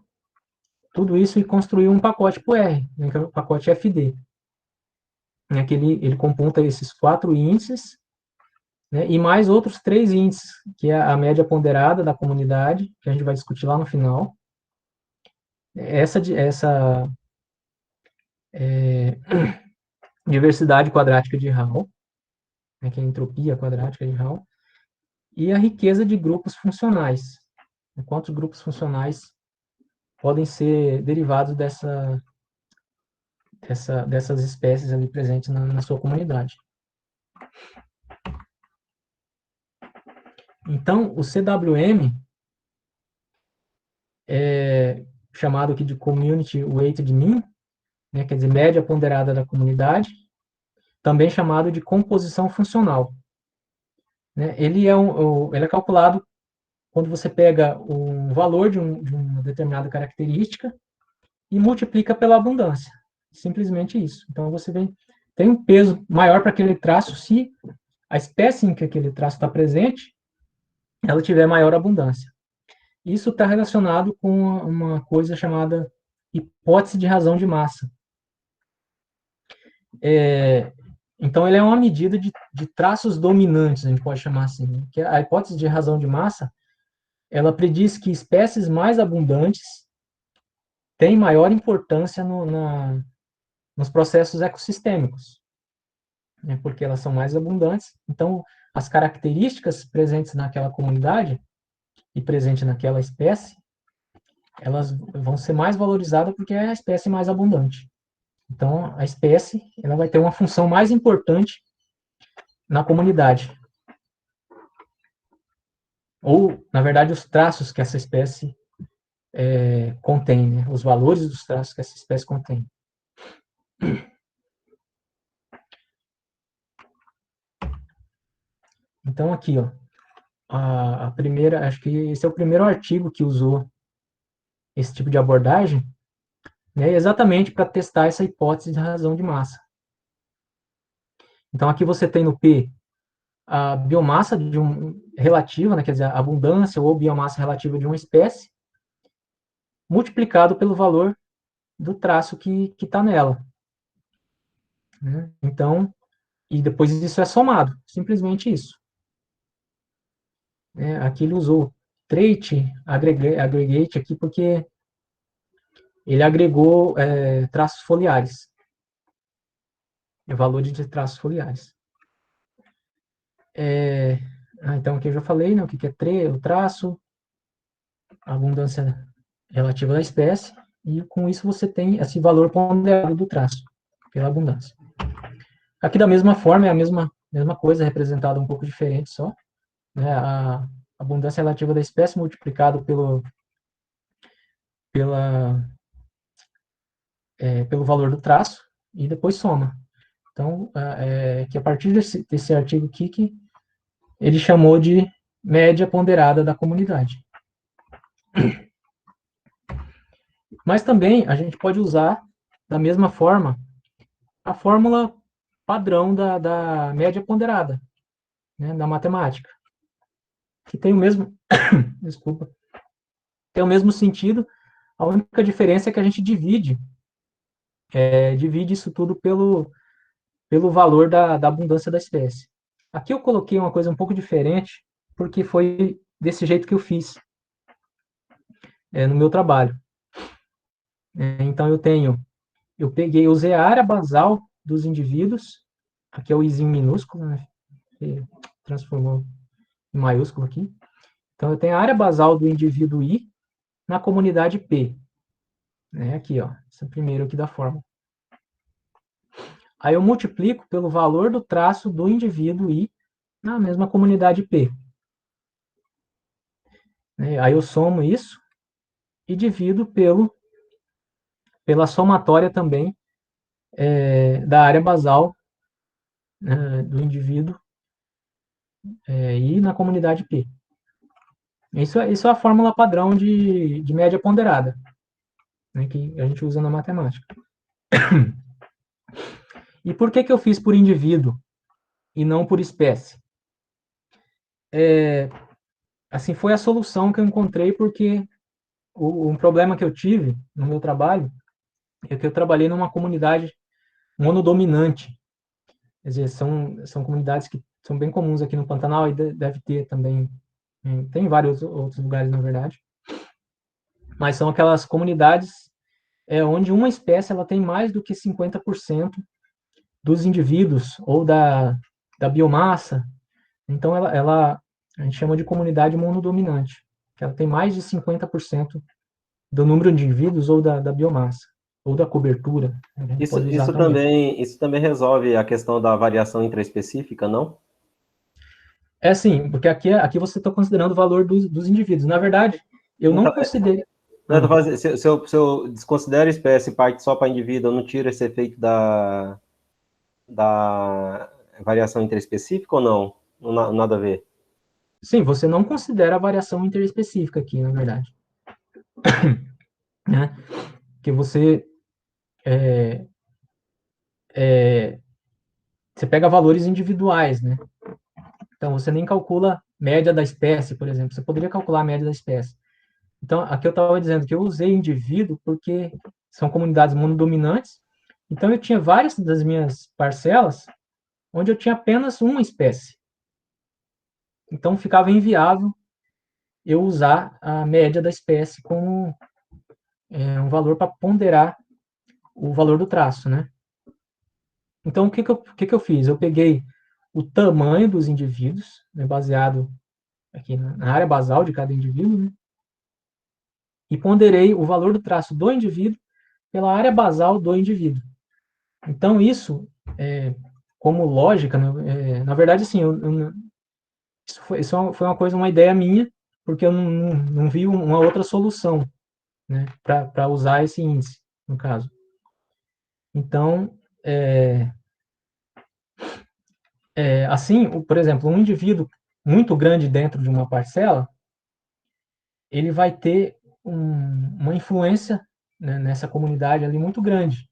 tudo isso e construiu um pacote para o R, né, que é o pacote FD, né, que ele computa esses 4 índices, né, e mais outros 3 índices, que é a média ponderada da comunidade, que a gente vai discutir lá no final, essa diversidade quadrática de Hall, né, que é a entropia quadrática de Hall, e a riqueza de grupos funcionais. Quantos grupos funcionais podem ser derivados dessas espécies ali presentes na sua comunidade. Então, o CWM é chamado aqui de Community Weighted Mean, né, quer dizer, média ponderada da comunidade, também chamado de composição funcional. Né? Ele é calculado quando você pega o valor de uma determinada característica e multiplica pela abundância. Simplesmente isso. Então, você tem um peso maior para aquele traço se a espécie em que aquele traço está presente, ela tiver maior abundância. Isso está relacionado com uma coisa chamada hipótese de razão de massa. Então, ele é uma medida de traços dominantes, a gente pode chamar assim. Né? Que a hipótese de razão de massa, ela prediz que espécies mais abundantes têm maior importância nos processos ecossistêmicos, né? Porque elas são mais abundantes. Então, as características presentes naquela comunidade e presente naquela espécie, elas vão ser mais valorizadas porque é a espécie mais abundante. Então, a espécie ela vai ter uma função mais importante na comunidade. Ou, na verdade, os traços que essa espécie contém, né? Os valores dos traços que essa espécie contém. Então, aqui, ó, a primeira, acho que esse é o primeiro artigo que usou esse tipo de abordagem, né, exatamente para testar essa hipótese de razão de massa. Então, aqui você tem no P a biomassa relativa, né, quer dizer, a abundância ou biomassa relativa de uma espécie, multiplicado pelo valor do traço que está nela. Né? Então, e depois isso é somado, simplesmente isso. Aqui ele usou trait aggregate aqui porque ele agregou traços foliares, valores de traços foliares. Então aqui eu já falei, né, o que é o traço, a abundância relativa da espécie, e com isso você tem esse valor ponderado do traço, pela abundância. Aqui da mesma forma, é a mesma coisa, representada um pouco diferente só, né, a abundância relativa da espécie multiplicado pelo valor do traço, e depois soma. Então, que a partir desse artigo aqui, que ele chamou de média ponderada da comunidade. Mas também a gente pode usar, da mesma forma, a fórmula padrão da média ponderada, né, da matemática, que tem o mesmo, desculpa, tem o mesmo sentido, a única diferença é que a gente divide isso tudo pelo valor da abundância da espécie. Aqui eu coloquei uma coisa um pouco diferente, porque foi desse jeito que eu fiz no meu trabalho. Então eu usei a área basal dos indivíduos, aqui é o izinho minúsculo, né, que transformou em maiúsculo aqui. Então eu tenho a área basal do indivíduo I na comunidade P. Aqui, ó, esse é o primeiro aqui da fórmula. Aí eu multiplico pelo valor do traço do indivíduo I na mesma comunidade P. Aí eu somo isso e divido pela somatória também da área basal do indivíduo I na comunidade P. Isso é a fórmula padrão de média ponderada, né, que a gente usa na matemática. E por que eu fiz por indivíduo e não por espécie? assim, foi a solução que eu encontrei, porque um problema que eu tive no meu trabalho é que eu trabalhei numa comunidade monodominante. Quer dizer, são comunidades que são bem comuns aqui no Pantanal e deve ter também, tem vários outros lugares, na verdade, mas são aquelas comunidades onde uma espécie ela tem mais do que 50% dos indivíduos ou da biomassa. Então, a gente chama de comunidade monodominante, que ela tem mais de 50% do número de indivíduos ou da biomassa, ou da cobertura. A gente Isso, pode usar isso também. também, isso também resolve a questão da variação intraespecífica, não? É assim, porque aqui você está considerando o valor dos indivíduos. Na verdade, eu não Então, considero. eu tô Ah, fazendo, se eu desconsidero espécie parte só para indivíduo, eu não tiro esse efeito da variação intraespecífica ou não? Nada a ver. sim, você não considera a variação interespecífica aqui, na verdade. Né? Que você pega valores individuais, né? Então, você nem calcula média da espécie, por exemplo. Você poderia calcular a média da espécie. Então, aqui eu estava dizendo que eu usei indivíduo porque são comunidades monodominantes. Então, eu tinha várias das minhas parcelas onde eu tinha apenas uma espécie. Então, ficava inviável eu usar a média da espécie como um valor para ponderar o valor do traço, né? Então, o que eu fiz? Eu peguei o tamanho dos indivíduos, né, baseado aqui na área basal de cada indivíduo, né, e ponderei o valor do traço do indivíduo pela área basal do indivíduo. Então, isso, como lógica, né, na verdade, assim, isso foi uma coisa, uma ideia minha, porque eu não vi uma outra solução, né, para usar esse índice, no caso. Então, assim, por exemplo, um indivíduo muito grande dentro de uma parcela, ele vai ter uma influência, né, nessa comunidade ali muito grande.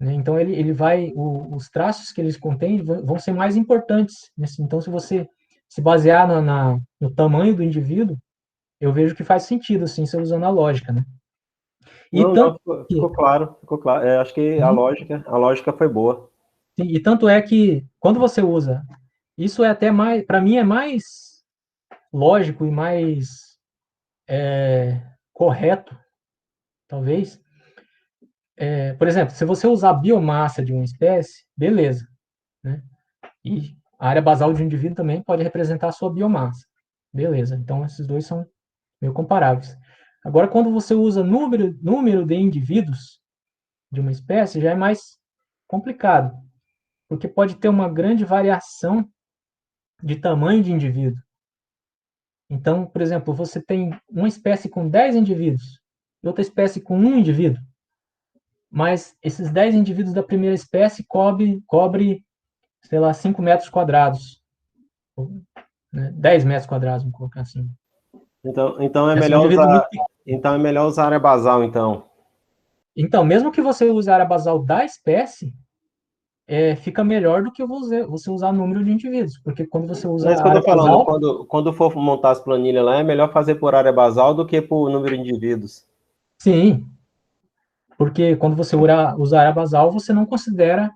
Né? Então, ele vai, os traços que eles contêm vão ser mais importantes. Né? Então, se você se basear no tamanho do indivíduo, eu vejo que faz sentido, assim, você usando a lógica. Né? E Não, não, tanto ficou claro, ficou claro. Acho que a lógica foi boa. e tanto é que quando você usa, isso é até mais, para mim é mais lógico e mais correto, talvez. Por exemplo, se você usar a biomassa de uma espécie, beleza, né? E a área basal de um indivíduo também pode representar a sua biomassa, beleza. Então, esses dois são meio comparáveis. Agora, quando você usa número de indivíduos de uma espécie, já é mais complicado, porque pode ter uma grande variação de tamanho de indivíduo. Então, por exemplo, você tem uma espécie com 10 indivíduos e outra espécie com um indivíduo, mas esses 10 indivíduos da primeira espécie cobre sei lá, 5 metros quadrados, né? 10 metros quadrados, vamos colocar assim. Então é É, são melhor indivíduos muito usar, pequenos. então é melhor usar área basal, então. Então, mesmo que você use a área basal da espécie, fica melhor do que você usar número de indivíduos, porque quando você Não é usa isso que a eu área tô falando. basal, Quando for montar as planilhas lá, é melhor fazer por área basal do que por número de indivíduos. sim, porque quando você usa a área basal, você não considera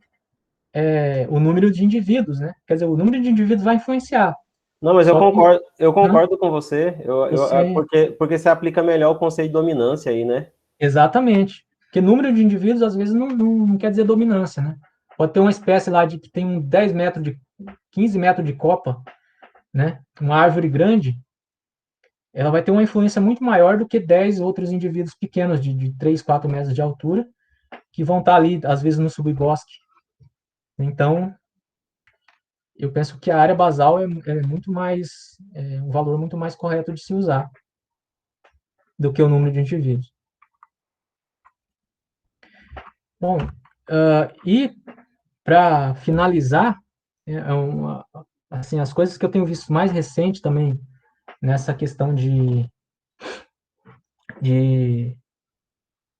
o número de indivíduos, né? Quer dizer, o número de indivíduos vai influenciar, Não, mas eu só que concordo, eu né, concordo com você. você Porque você aplica melhor o conceito de dominância aí, né? exatamente. Porque número de indivíduos, às vezes, não quer dizer dominância, né? Pode ter uma espécie lá que tem 10 metros 15 metros de copa, né? Uma árvore grande, ela vai ter uma influência muito maior do que 10 outros indivíduos pequenos, de 3, 4 metros de altura, que vão estar ali, às vezes, no subbosque. Então, eu penso que a área basal é muito mais, um valor muito mais correto de se usar do que o número de indivíduos. Bom, e para finalizar, assim, as coisas que eu tenho visto mais recente também nessa questão de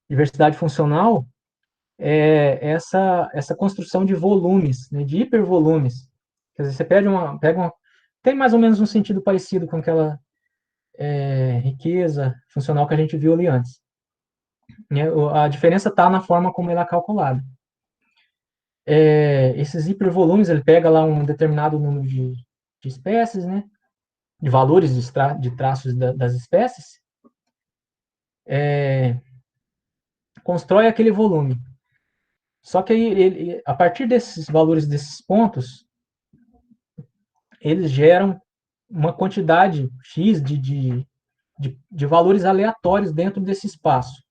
diversidade funcional essa construção de volumes, né, de hipervolumes. Quer dizer, você pega uma. Tem mais ou menos um sentido parecido com aquela riqueza funcional que a gente viu ali antes. A diferença está na forma como ela é calculada. Esses hipervolumes, ele pega lá um determinado número de espécies, né, de valores de traços das espécies, constrói aquele volume. Só que aí, a partir desses valores, desses pontos, eles geram uma quantidade X de valores aleatórios dentro desse espaço.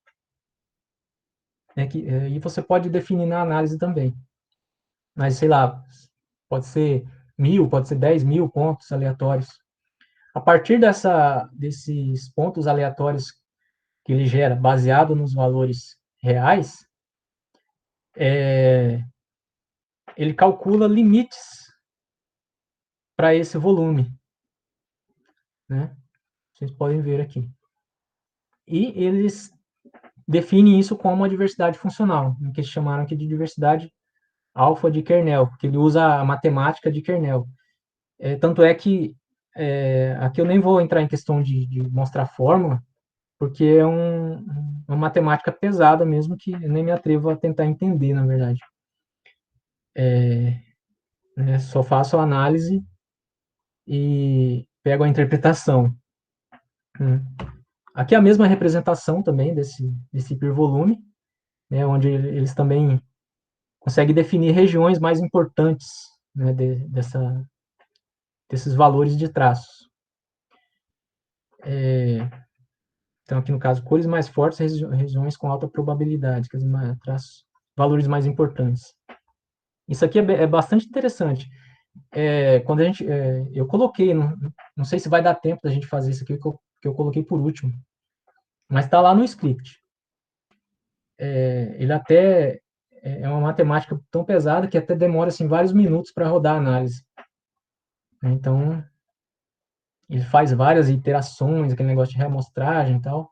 E você pode definir na análise também. Mas, sei lá, pode ser 1.000, pode ser 10.000 pontos aleatórios. A partir desses pontos aleatórios que ele gera, baseado nos valores reais, ele calcula limites para esse volume, né? Vocês podem ver aqui. E eles definem isso como a diversidade funcional, que eles chamaram aqui de diversidade alfa de Kernel, que ele usa a matemática de Kernel. Tanto é que aqui eu nem vou entrar em questão de mostrar fórmula, porque é uma matemática pesada mesmo, que eu nem me atrevo a tentar entender, na verdade. Só faço a análise e pego a interpretação. Aqui é a mesma representação também desse hipervolume, né, onde eles também conseguem definir regiões mais importantes, né, desses valores de traços. Então, aqui no caso, cores mais fortes, regiões com alta probabilidade, quer dizer, traços, valores mais importantes. Isso aqui é bastante interessante. Quando eu coloquei, não sei se vai dar tempo da gente fazer isso aqui, que eu coloquei por último, mas está lá no script. Ele até é uma matemática tão pesada que até demora assim, vários minutos para rodar a análise. Então, ele faz várias iterações, aquele negócio de reamostragem e tal.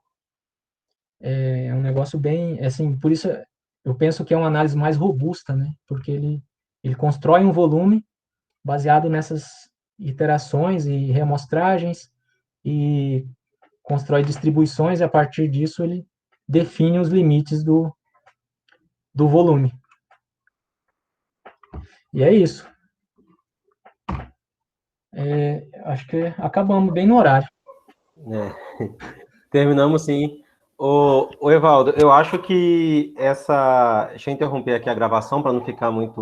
É um negócio bem, assim, por isso eu penso que é uma análise mais robusta, né? Porque ele constrói um volume baseado nessas iterações e reamostragens e constrói distribuições e a partir disso ele define os limites do volume. E é isso. Acho que acabamos bem no horário. Terminamos sim. Evaldo, eu acho que essa. Deixa eu interromper aqui a gravação para não ficar muito